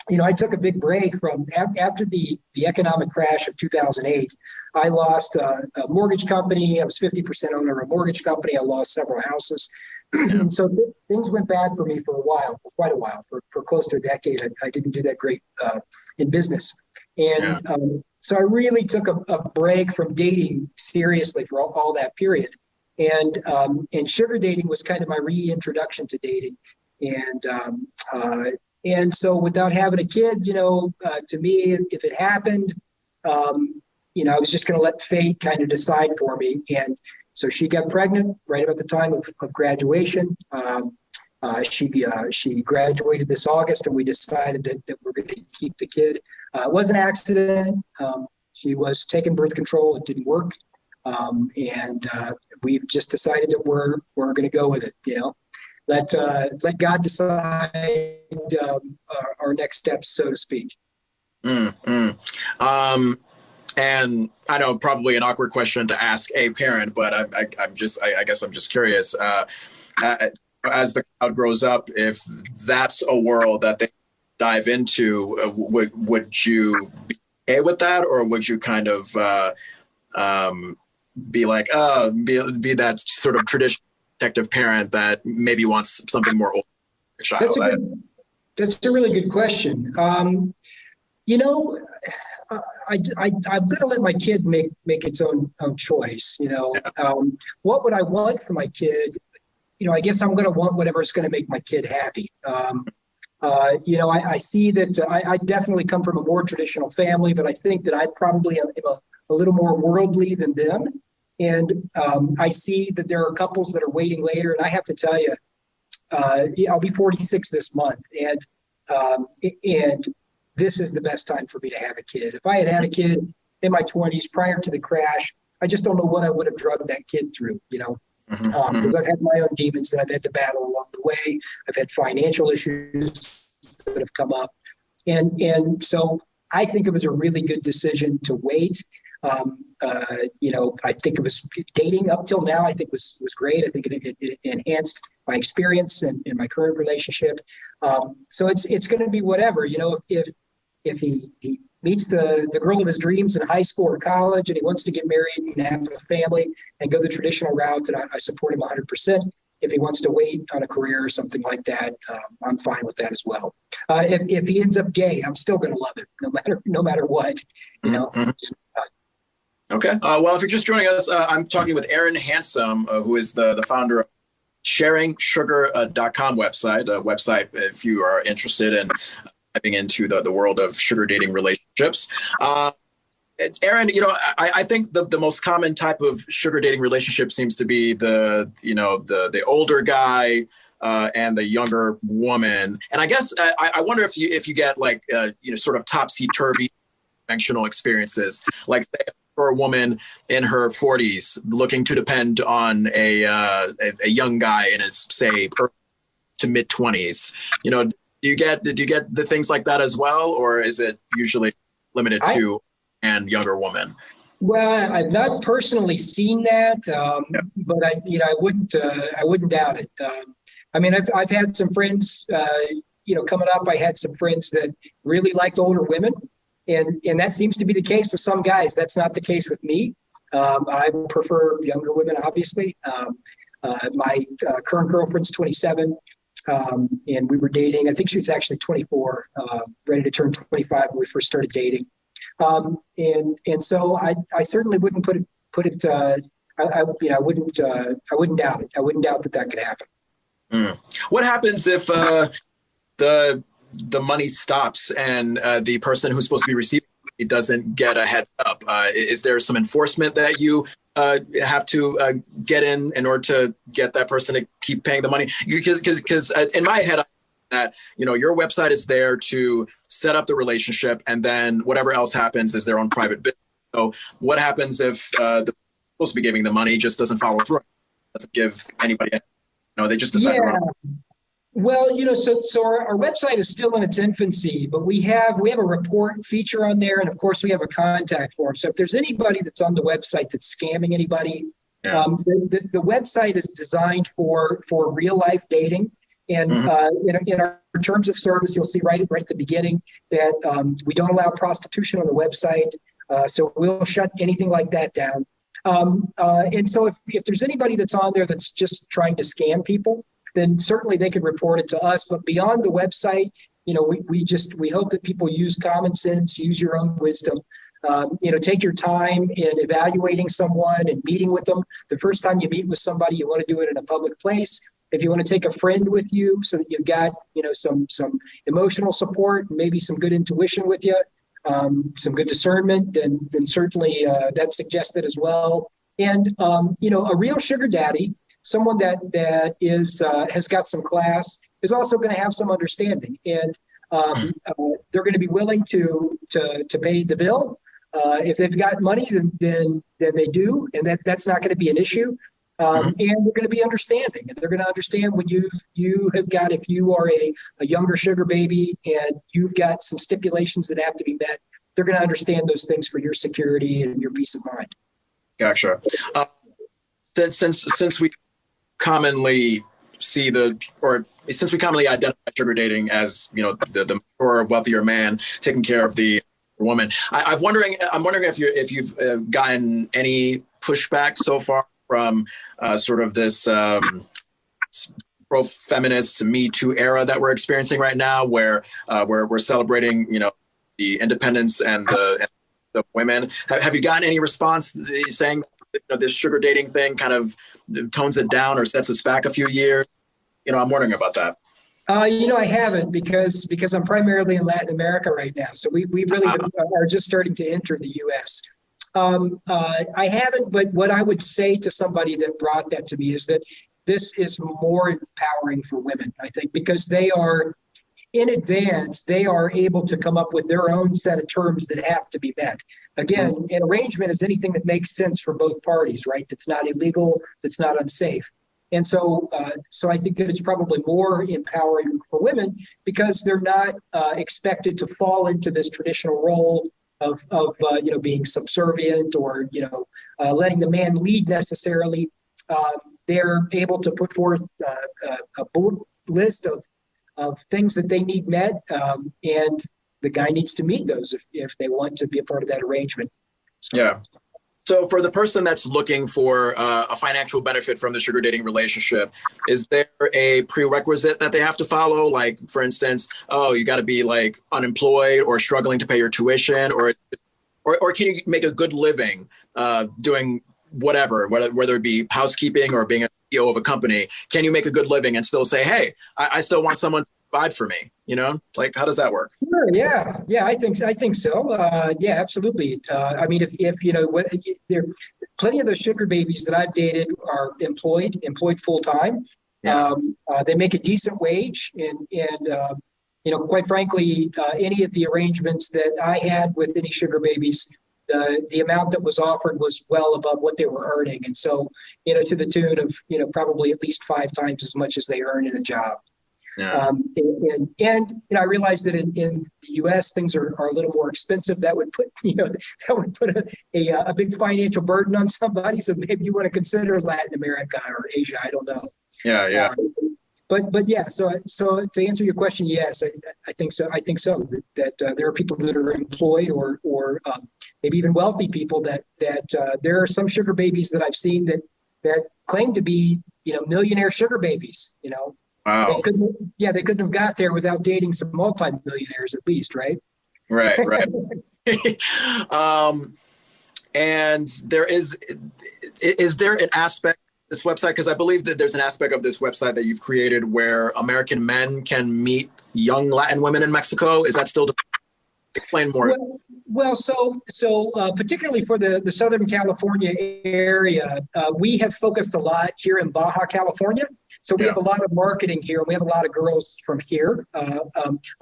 Speaker 4: you know, I took a big break from after the economic crash of 2008. I lost a mortgage company. I was 50% owner of a mortgage company. I lost several houses. And so things went bad for me for quite a while, for close to a decade. I didn't do that great in business. And so I really took a break from dating seriously for all that period. And sugar dating was kind of my reintroduction to dating. And so without having a kid, you know, to me, if it happened, you know, I was just going to let fate kind of decide for me. And so she got pregnant right about the time of graduation. She graduated this August, and we decided that we're going to keep the kid. It was an accident. She was taking birth control. It didn't work. And we've just decided that we're going to go with it. You know, let God decide our next steps, so to speak.
Speaker 2: And I know probably an awkward question to ask a parent, but I guess I'm just curious. As the child grows up, if that's a world that they dive into, would you be okay with that, or would you kind of be like, be that sort of traditional protective parent that maybe wants something more old for your child?
Speaker 4: That's a really good question. You know, I'm going to let my kid make its own choice. You know, what would I want for my kid? You know, I guess I'm going to want whatever's going to make my kid happy. You know, I see that I definitely come from a more traditional family, but I think that I probably am a little more worldly than them. And I see that there are couples that are waiting later. And I have to tell you, I'll be 46 this month. And this is the best time for me to have a kid. If I had a kid in my 20s prior to the crash, I just don't know what I would have drugged that kid through, you know. Because I've had my own demons that I've had to battle along the way. I've had financial issues that have come up. And so I think it was a really good decision to wait. You know, I think it was dating up till now, I think was great. I think it enhanced my experience in my current relationship. So it's going to be whatever, you know, if he meets the girl of his dreams in high school or college, and he wants to get married and have a family and go the traditional route, and I support him 100%. If he wants to wait on a career or something like that, I'm fine with that as well. If he ends up gay, I'm still going to love it, no matter what, you know.
Speaker 2: Okay. Well, if you're just joining us, I'm talking with Aaron Handsome, who is the founder of sharingsugar.com website, if you are interested in diving into the world of sugar dating relationships. Aaron, you know, I think the most common type of sugar dating relationship seems to be the older guy and the younger woman. And I guess I wonder if you get like sort of topsy-turvy conventional experiences, like say for a woman in her 40s looking to depend on a young guy in his say early to mid 20s. You know, do you get the things like that as well, or is it usually limited to and younger woman?
Speaker 4: Well, I've not personally seen that, but I wouldn't doubt it. I mean, I've had some friends, coming up. I had some friends that really liked older women, and that seems to be the case with some guys. That's not the case with me. I prefer younger women, obviously. My current girlfriend's 27, and we were dating. I think she was actually 24, ready to turn 25 when we first started dating. And so I certainly wouldn't put it. I wouldn't doubt it. I wouldn't doubt that could happen.
Speaker 2: What happens if the money stops and the person who's supposed to be receiving it doesn't get a heads up? Is there some enforcement that you have to get in order to get that person to keep paying the money? Because in my head, that your website is there to set up the relationship, and then whatever else happens is their own private business. So what happens if the supposed to be giving the money just doesn't follow through, doesn't give anybody? They just decide to run.
Speaker 4: Well, so our website is still in its infancy, but we have a report feature on there, and of course we have a contact form. So if there's anybody that's on the website that's scamming anybody, the website is designed for real life dating. And in our terms of service, you'll see right at the beginning that we don't allow prostitution on the website, so we'll shut anything like that down. And so if there's anybody that's on there that's just trying to scam people, then certainly they could report it to us. But beyond the website, we hope that people use common sense, use your own wisdom. Take your time in evaluating someone and meeting with them. The first time you meet with somebody, you want to do it in a public place. If you want to take a friend with you so that you've got, some emotional support, maybe some good intuition with you, some good discernment, then certainly that's suggested as well. And, a real sugar daddy, someone that is has got some class, is also going to have some understanding, and they're going to be willing to pay the bill. If they've got money, then they do, and that's not going to be an issue. And they're going to be understanding, and they're going to understand when you have got, if you are a younger sugar baby and you've got some stipulations that have to be met, they're going to understand those things for your security and your peace of mind.
Speaker 2: Gotcha. Since we commonly see since we commonly identify sugar dating as, the mature, wealthier man taking care of the woman, I'm wondering if you've gotten any pushback so far from sort of this pro-feminist Me Too era that we're experiencing right now, where we're celebrating, the independence and the women. Have you gotten any response saying this sugar dating thing kind of tones it down or sets us back a few years? I'm wondering about that.
Speaker 4: I haven't because I'm primarily in Latin America right now. So we really are just starting to enter the U.S. I haven't, but what I would say to somebody that brought that to me is that this is more empowering for women, I think, because they are in advance, they are able to come up with their own set of terms that have to be met. Again, an arrangement is anything that makes sense for both parties, right? That's not illegal, that's not unsafe. And so I think that it's probably more empowering for women because they're not expected to fall into this traditional role of being subservient or letting the man lead necessarily. They're able to put forth a bullet list of things that they need met, and the guy needs to meet those if they want to be a part of that arrangement.
Speaker 2: Yeah. So for the person that's looking for a financial benefit from the sugar dating relationship, is there a prerequisite that they have to follow? Like, for instance, you got to be like unemployed or struggling to pay your tuition, or can you make a good living doing whatever, whether it be housekeeping or being a CEO of a company? Can you make a good living and still say, hey, I still want someone to provide for me? Like, how does that work?
Speaker 4: Sure, yeah, I think so. Yeah, absolutely. I mean, if there plenty of those sugar babies that I've dated are employed full time. Yeah. They make a decent wage, and quite frankly, any of the arrangements that I had with any sugar babies, the amount that was offered was well above what they were earning, and so to the tune of probably at least 5 times as much as they earn in a job. Yeah. And I realized that in the U.S. things are a little more expensive. That would put a big financial burden on somebody. So maybe you want to consider Latin America or Asia. I don't know.
Speaker 2: Yeah.
Speaker 4: But yeah. So to answer your question, yes, I think so. I think so that there are people that are employed or maybe even wealthy people that there are some sugar babies that I've seen that claim to be millionaire sugar babies.
Speaker 2: Wow.
Speaker 4: They couldn't have got there without dating some multi-millionaires at least, right?
Speaker 2: Right. And is there an aspect of this website? Because I believe that there's an aspect of this website that you've created where American men can meet young Latin women in Mexico. Is that still? Explain more.
Speaker 4: Well, so particularly for the Southern California area, we have focused a lot here in Baja California. So we have a lot of marketing here. We have a lot of girls from here, a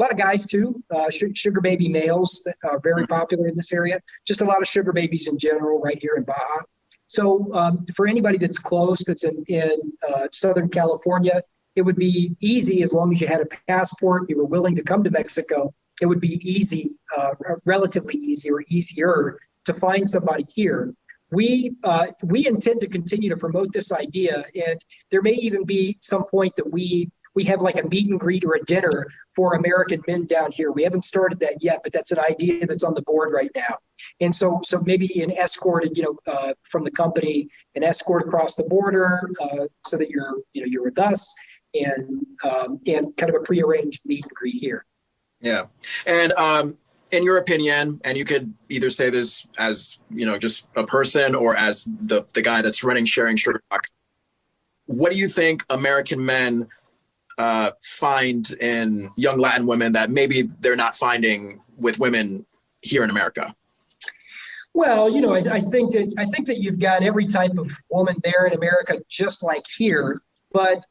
Speaker 4: lot of guys too. Sugar baby males that are very popular in this area. Just a lot of sugar babies in general right here in Baja. So for anybody that's close, that's in Southern California, it would be easy as long as you had a passport, you were willing to come to Mexico. It would be easy, relatively easy or easier to find somebody here. We intend to continue to promote this idea, and there may even be some point that we have like a meet and greet or a dinner for American men down here. We haven't started that yet, but that's an idea that's on the board right now. And so maybe an escorted, from the company, an escort across the border, so that you're with us, and kind of a prearranged meet and greet here.
Speaker 2: Yeah. And in your opinion, and you could either say this as, just a person or as the guy that's running Sharing Sugar, what do you think American men find in young Latin women that maybe they're not finding with women here in America?
Speaker 4: Well, I think that you've got every type of woman there in America, just like here, but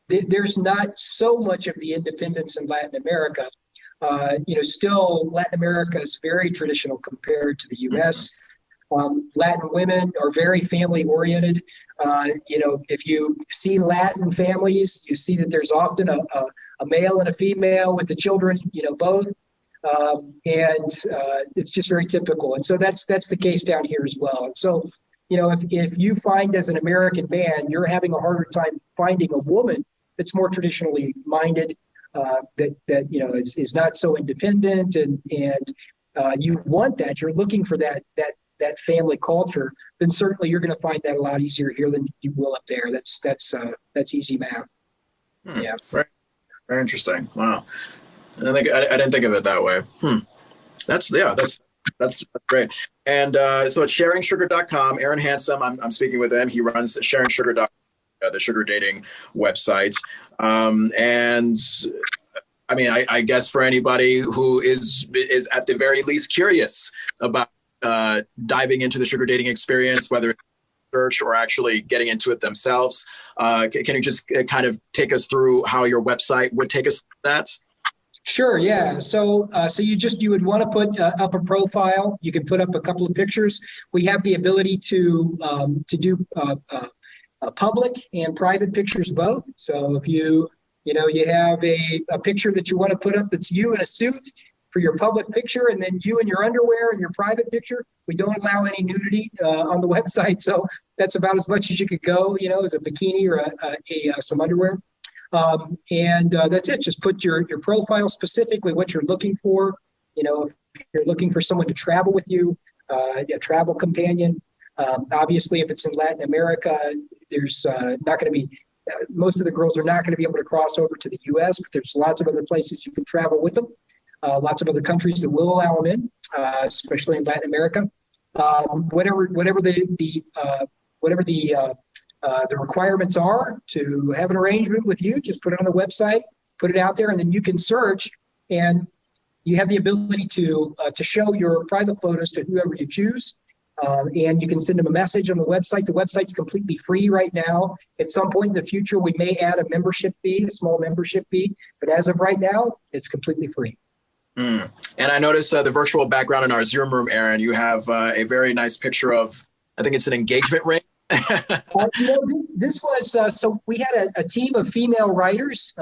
Speaker 4: there's not so much of the independence in Latin America. Still Latin America is very traditional compared to the U.S. Latin women are very family oriented. If you see Latin families, you see that there's often a male and a female with the children, both. And it's just very typical. And so that's the case down here as well. And so, if you find as an American man, you're having a harder time finding a woman that's more traditionally minded, that is not so independent, and you want that, you're looking for that family culture, then certainly you're going to find that a lot easier here than you will up there. That's easy math. Yeah.
Speaker 2: Very, very interesting. Wow. I didn't think of it that way. That's great. And so at sharingsugar.com, Aaron Handsome, I'm speaking with him. He runs sharingsugar.com. The sugar dating website. And I mean, I guess for anybody who is at the very least curious about diving into the sugar dating experience, whether it's research or actually getting into it themselves, can you just kind of take us through how your website would take us through that?
Speaker 4: Sure. Yeah. So you would want to put up a profile. You can put up a couple of pictures. We have the ability to do public and private pictures both. So if you have a picture that you want to put up that's you in a suit for your public picture, and then you in your underwear in your private picture, we don't allow any nudity on the website. So that's about as much as you could go, as a bikini or some underwear. And that's it. Just put your profile, specifically what you're looking for. If you're looking for someone to travel with you, a travel companion. Obviously, if it's in Latin America, there's not going to be, most of the girls are not going to be able to cross over to the U.S., but there's lots of other places you can travel with them. Lots of other countries that will allow them in, especially in Latin America. Whatever the requirements are to have an arrangement with you, just put it on the website, put it out there, and then you can search, and you have the ability to show your private photos to whoever you choose. And you can send them a message on the website. The website's completely free right now. At some point in the future, we may add a membership fee, a small membership fee. But as of right now, it's completely free.
Speaker 2: And I noticed the virtual background in our Zoom room, Aaron. You have a very nice picture of, I think it's an engagement ring.
Speaker 4: This was, so we had a team of female writers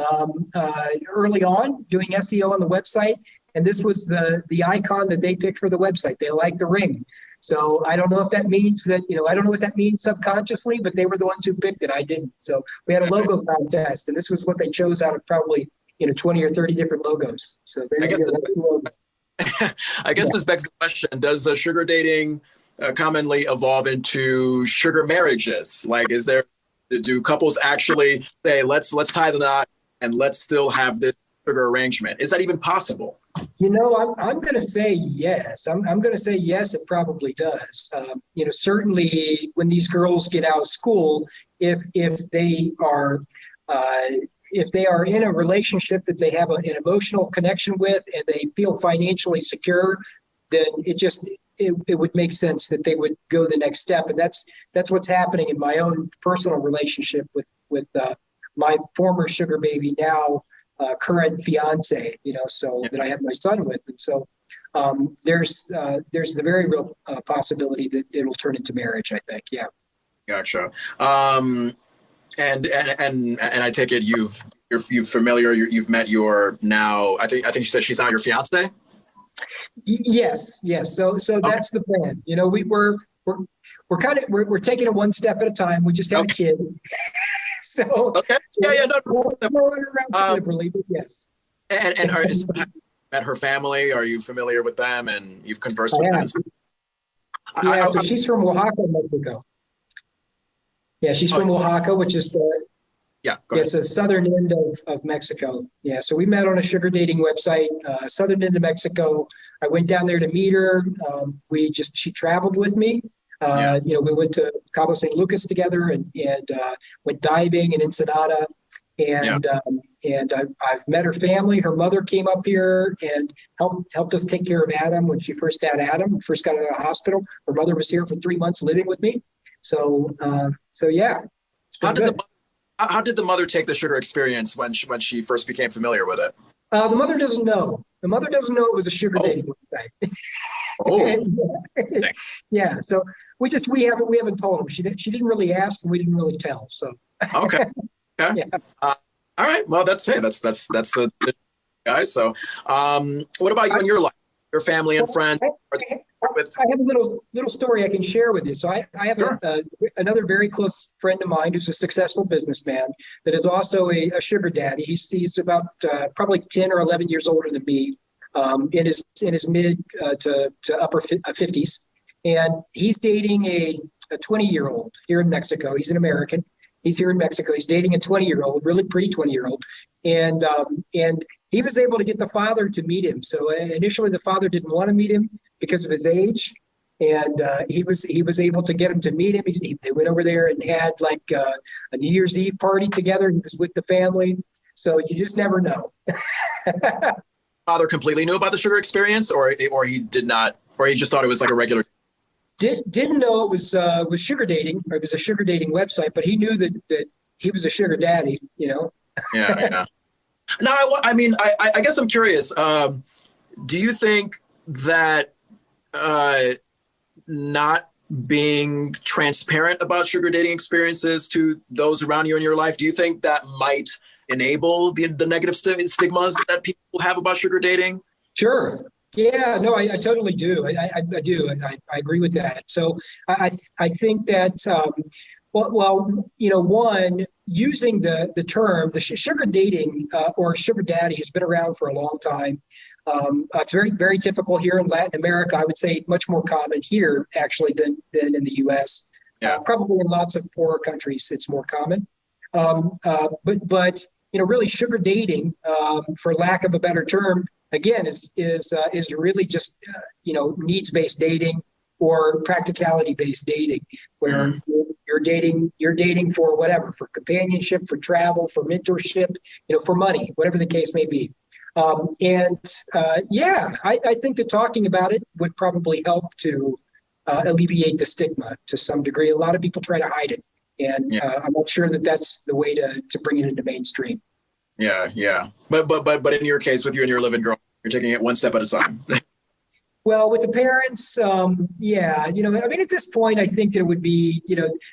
Speaker 4: early on doing SEO on the website. And this was the icon that they picked for the website. They liked the ring. So I don't know if that means that, I don't know what that means subconsciously, but they were the ones who picked it. I didn't. So we had a logo contest, and this was what they chose out of probably, 20 or 30 different logos. So there you go.
Speaker 2: I guess this begs the question, does sugar dating commonly evolve into sugar marriages? Like, do couples actually say, let's tie the knot and let's still have this sugar arrangement? Is that even possible?
Speaker 4: I'm going to say yes. I'm going to say yes. It probably does. Certainly when these girls get out of school, if they are in a relationship that they have an emotional connection with and they feel financially secure, then it would make sense that they would go the next step. And that's what's happening in my own personal relationship with my former sugar baby, now current fiance, that I have my son with. And so there's the very real possibility that it will turn into marriage, I think. Yeah.
Speaker 2: Gotcha. And I take it you're familiar. You've met your now. I think you said she's now your fiance.
Speaker 4: Yes. So that's the plan. We're taking it one step at a time. We just had a kid. So
Speaker 2: okay. Yeah. No.
Speaker 4: Liberally, but yes.
Speaker 2: And have you met her family? Are you familiar with them? And you've conversed with them?
Speaker 4: Yeah. So she's from Oaxaca, Mexico. Yeah, she's from Oaxaca, which is it's the southern end of Mexico. Yeah, so we met on a sugar dating website, southern end of Mexico. I went down there to meet her. She traveled with me. We went to Cabo San Lucas together and went diving in Ensenada. And I've met her family. Her mother came up here and helped us take care of Adam when she first had Adam. First got out of the hospital. Her mother was here for 3 months living with me. So yeah.
Speaker 2: How did the mother take the sugar experience when she first became familiar with it?
Speaker 4: The mother doesn't know. The mother doesn't know it was a sugar dating website.
Speaker 2: Oh.
Speaker 4: Yeah. So we haven't told her. She didn't really ask, and we didn't really tell. So.
Speaker 2: Okay. Yeah. All right. Well, that's the guys. So, what about you in your life, your family and friends?
Speaker 4: I have a little story I can share with you. So I have another very close friend of mine who's a successful businessman that is also a sugar daddy. He's about probably 10 or 11 years older than me, in his mid to upper 50s, and he's dating a 20-year-old here in Mexico. He's an American. He's here in Mexico. He's dating a 20-year-old, really pretty 20-year-old, and he was able to get the father to meet him. So initially, the father didn't want to meet him because of his age, and he was able to get him to meet him. They went over there and had like a New Year's Eve party together. He was with the family, so you just never know.
Speaker 2: Father completely knew about the sugar experience, or he did not, or he just thought it was like a regular.
Speaker 4: Didn't know it was sugar dating, or it was a sugar dating website, but he knew that he was a sugar daddy.
Speaker 2: Yeah. Now, I guess I'm curious. Do you think that not being transparent about sugar dating experiences to those around you in your life, do you think that might enable the negative stigmas that people have about sugar dating?
Speaker 4: Sure. Yeah, no, I totally do. I do. And I agree with that. So I think that, one, using the term, the sugar dating or sugar daddy has been around for a long time. It's very, very typical here in Latin America. I would say much more common here, actually, than in the U.S.
Speaker 2: Yeah.
Speaker 4: Probably in lots of poorer countries, it's more common. But really, sugar dating, for lack of a better term, again, is really just needs-based dating or practicality-based dating, where you're dating for whatever, for companionship, for travel, for mentorship, for money, whatever the case may be. I think that talking about it would probably help to alleviate the stigma to some degree. A lot of people try to hide it, and I'm not sure that that's the way to bring it into mainstream.
Speaker 2: Yeah. But in your case, with you and your living girl, you're taking it one step at a time.
Speaker 4: Well, with the parents, at this point, I think that it would be,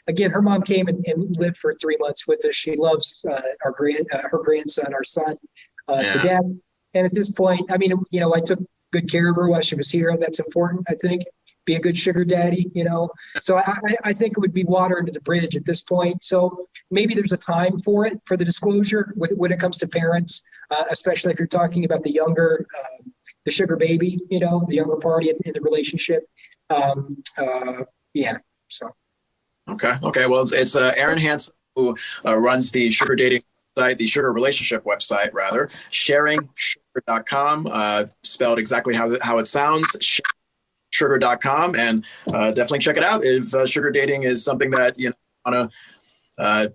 Speaker 4: again, her mom came and lived for 3 months with us. She loves her grandson, our son, to death. And at this point, I took good care of her while she was here. That's important, I think. Be a good sugar daddy, So I think it would be water under the bridge at this point. So maybe there's a time for the disclosure when it comes to parents, especially if you're talking about the younger, the sugar baby, the younger party in the relationship. So.
Speaker 2: Okay. Well, it's Aaron Hansen who runs the sugar dating site, the sugar relationship website, rather, sharingsugar.com. sharingsugar.com, spelled exactly how it sounds, sugar.com, and definitely check it out if sugar dating is something that you want to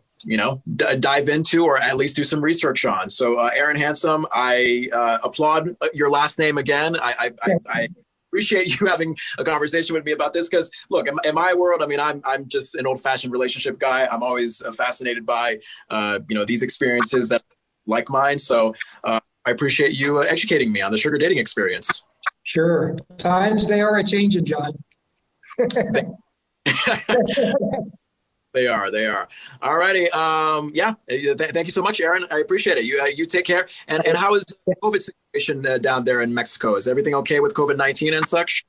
Speaker 2: dive into or at least do some research on. So Erin Handsome, I applaud your last name again. I appreciate you having a conversation with me about this because look, in my world, I mean, I'm just an old-fashioned relationship guy. I'm always fascinated by these experiences that like mine. So I appreciate you educating me on the sugar dating experience.
Speaker 4: Sure. Times they are a-changing, John.
Speaker 2: They are. All righty. Thank you so much, Erin. I appreciate it. You take care. And how is the COVID situation down there in Mexico? Is everything okay with COVID-19 and such?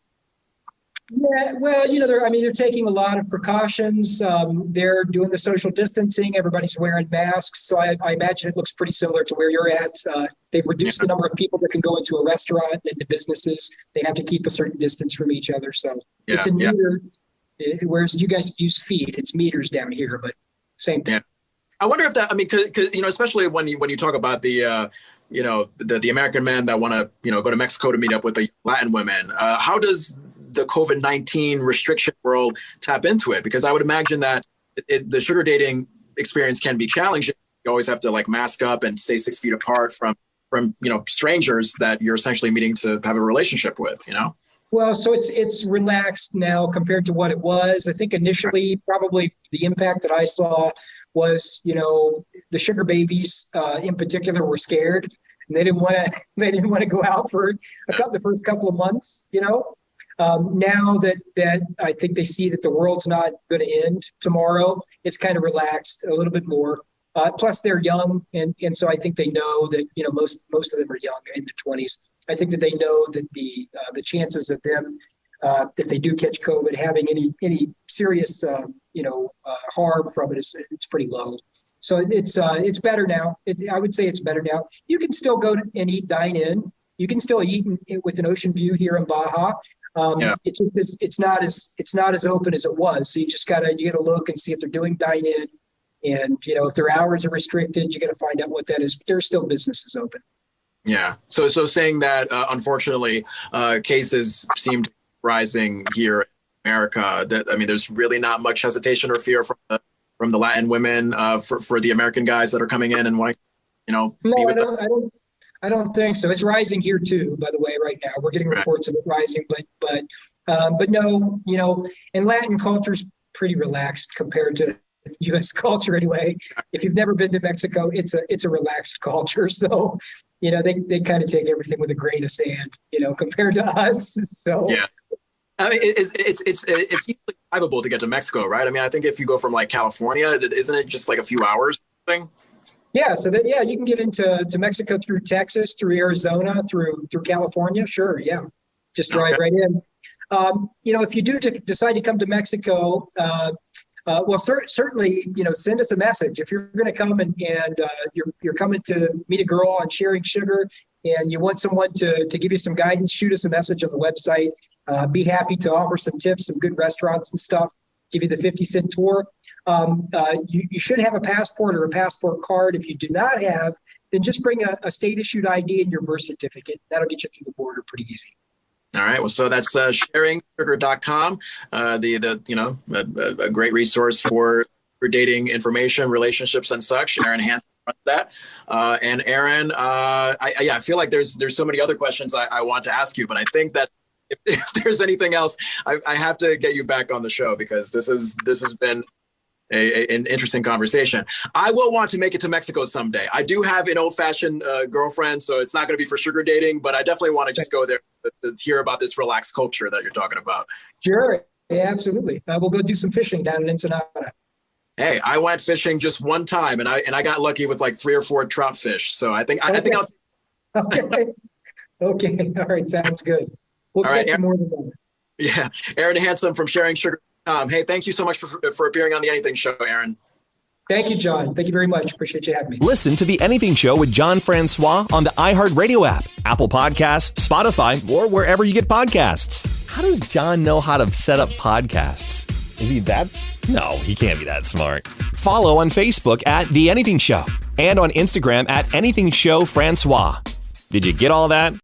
Speaker 4: Yeah, well, they're taking a lot of precautions. They're doing the social distancing. Everybody's wearing masks. So I imagine it looks pretty similar to where you're at. They've reduced the number of people that can go into a restaurant and into businesses. They have to keep a certain distance from each other. So it's a meter. Whereas you guys use feet, it's meters down here, but same thing. Yeah.
Speaker 2: I wonder if that, because especially when you talk about the American men that want to, go to Mexico to meet up with the Latin women, how does the COVID-19 restriction world tap into it? Because I would imagine that the sugar dating experience can be challenging. You always have to mask up and stay 6 feet apart from strangers that you're essentially meeting to have a relationship with,
Speaker 4: Well, so it's relaxed now compared to what it was. I think initially probably the impact that I saw was, the sugar babies in particular were scared and they didn't want to go out for the first couple of months, Now that I think they see that the world's not going to end tomorrow, it's kind of relaxed a little bit more. Plus they're young. And so I think they know that, most of them are young in their 20s. I think that they know that the chances of them, if they do catch COVID, having any serious, harm from it it's pretty low. So it's better now. I would say it's better now. You can still go and dine in. You can still eat with an ocean view here in Baja. It's just it's not as open as it was. So you gotta look and see if they're doing dine in, and if their hours are restricted, you got to find out what that is. But there's still businesses open.
Speaker 2: Yeah. So saying that, unfortunately, cases seem to be rising here in America. There's really not much hesitation or fear from the Latin women for the American guys that are coming in and wanting,
Speaker 4: No, I don't think so. It's rising here too, by the way, right now. We're getting reports of it rising, but no, and Latin culture's pretty relaxed compared to U.S. culture anyway. If you've never been to Mexico, it's a relaxed culture. So, they kind of take everything with a grain of sand, compared to us. So
Speaker 2: yeah, it's easily drivable to get to Mexico, right? I think if you go from California, isn't it just a few hours thing?
Speaker 4: Yeah, so you can get into Mexico through Texas, through Arizona, through California. Sure, yeah, just drive right in. If you do decide to come to Mexico, certainly, send us a message. If you're going to come and you're coming to meet a girl on Sharing Sugar and you want someone to give you some guidance, shoot us a message on the website. Be happy to offer some tips, some good restaurants and stuff, give you the 50-cent tour. You should have a passport or a passport card. If you do not have, then just bring a state-issued ID and your birth certificate. That'll get you through the border pretty easy.
Speaker 2: All right. Well, so that's sharingsugar.com, a great resource for dating information, relationships, and such. Erin Handsome runs that. And Erin, I feel like there's so many other questions I want to ask you, but I think that if there's anything else, I have to get you back on the show because this has been an interesting conversation. I will want to make it to Mexico someday. I do have an old-fashioned girlfriend, so it's not going to be for sugar dating, but I definitely want to just go there to hear about this relaxed culture that you're talking about.
Speaker 4: Sure. Yeah, absolutely. We'll go do some fishing down in Ensenada.
Speaker 2: Hey, I went fishing just one time and I got lucky with 3 or 4 trout fish. So I think I'll
Speaker 4: Okay. Okay. All right. Sounds good. We'll catch you more than that.
Speaker 2: Yeah. Erin Handsome from Sharing Sugar. Hey, thank you so much for appearing on The Anything Show, Erin.
Speaker 4: Thank you, John. Thank you very much. Appreciate you having me.
Speaker 1: Listen to The Anything Show with John Francois on the iHeartRadio app, Apple Podcasts, Spotify, or wherever you get podcasts. How does John know how to set up podcasts? Is he that? No, he can't be that smart. Follow on Facebook at The Anything Show and on Instagram at Anything Show Francois. Did you get all that?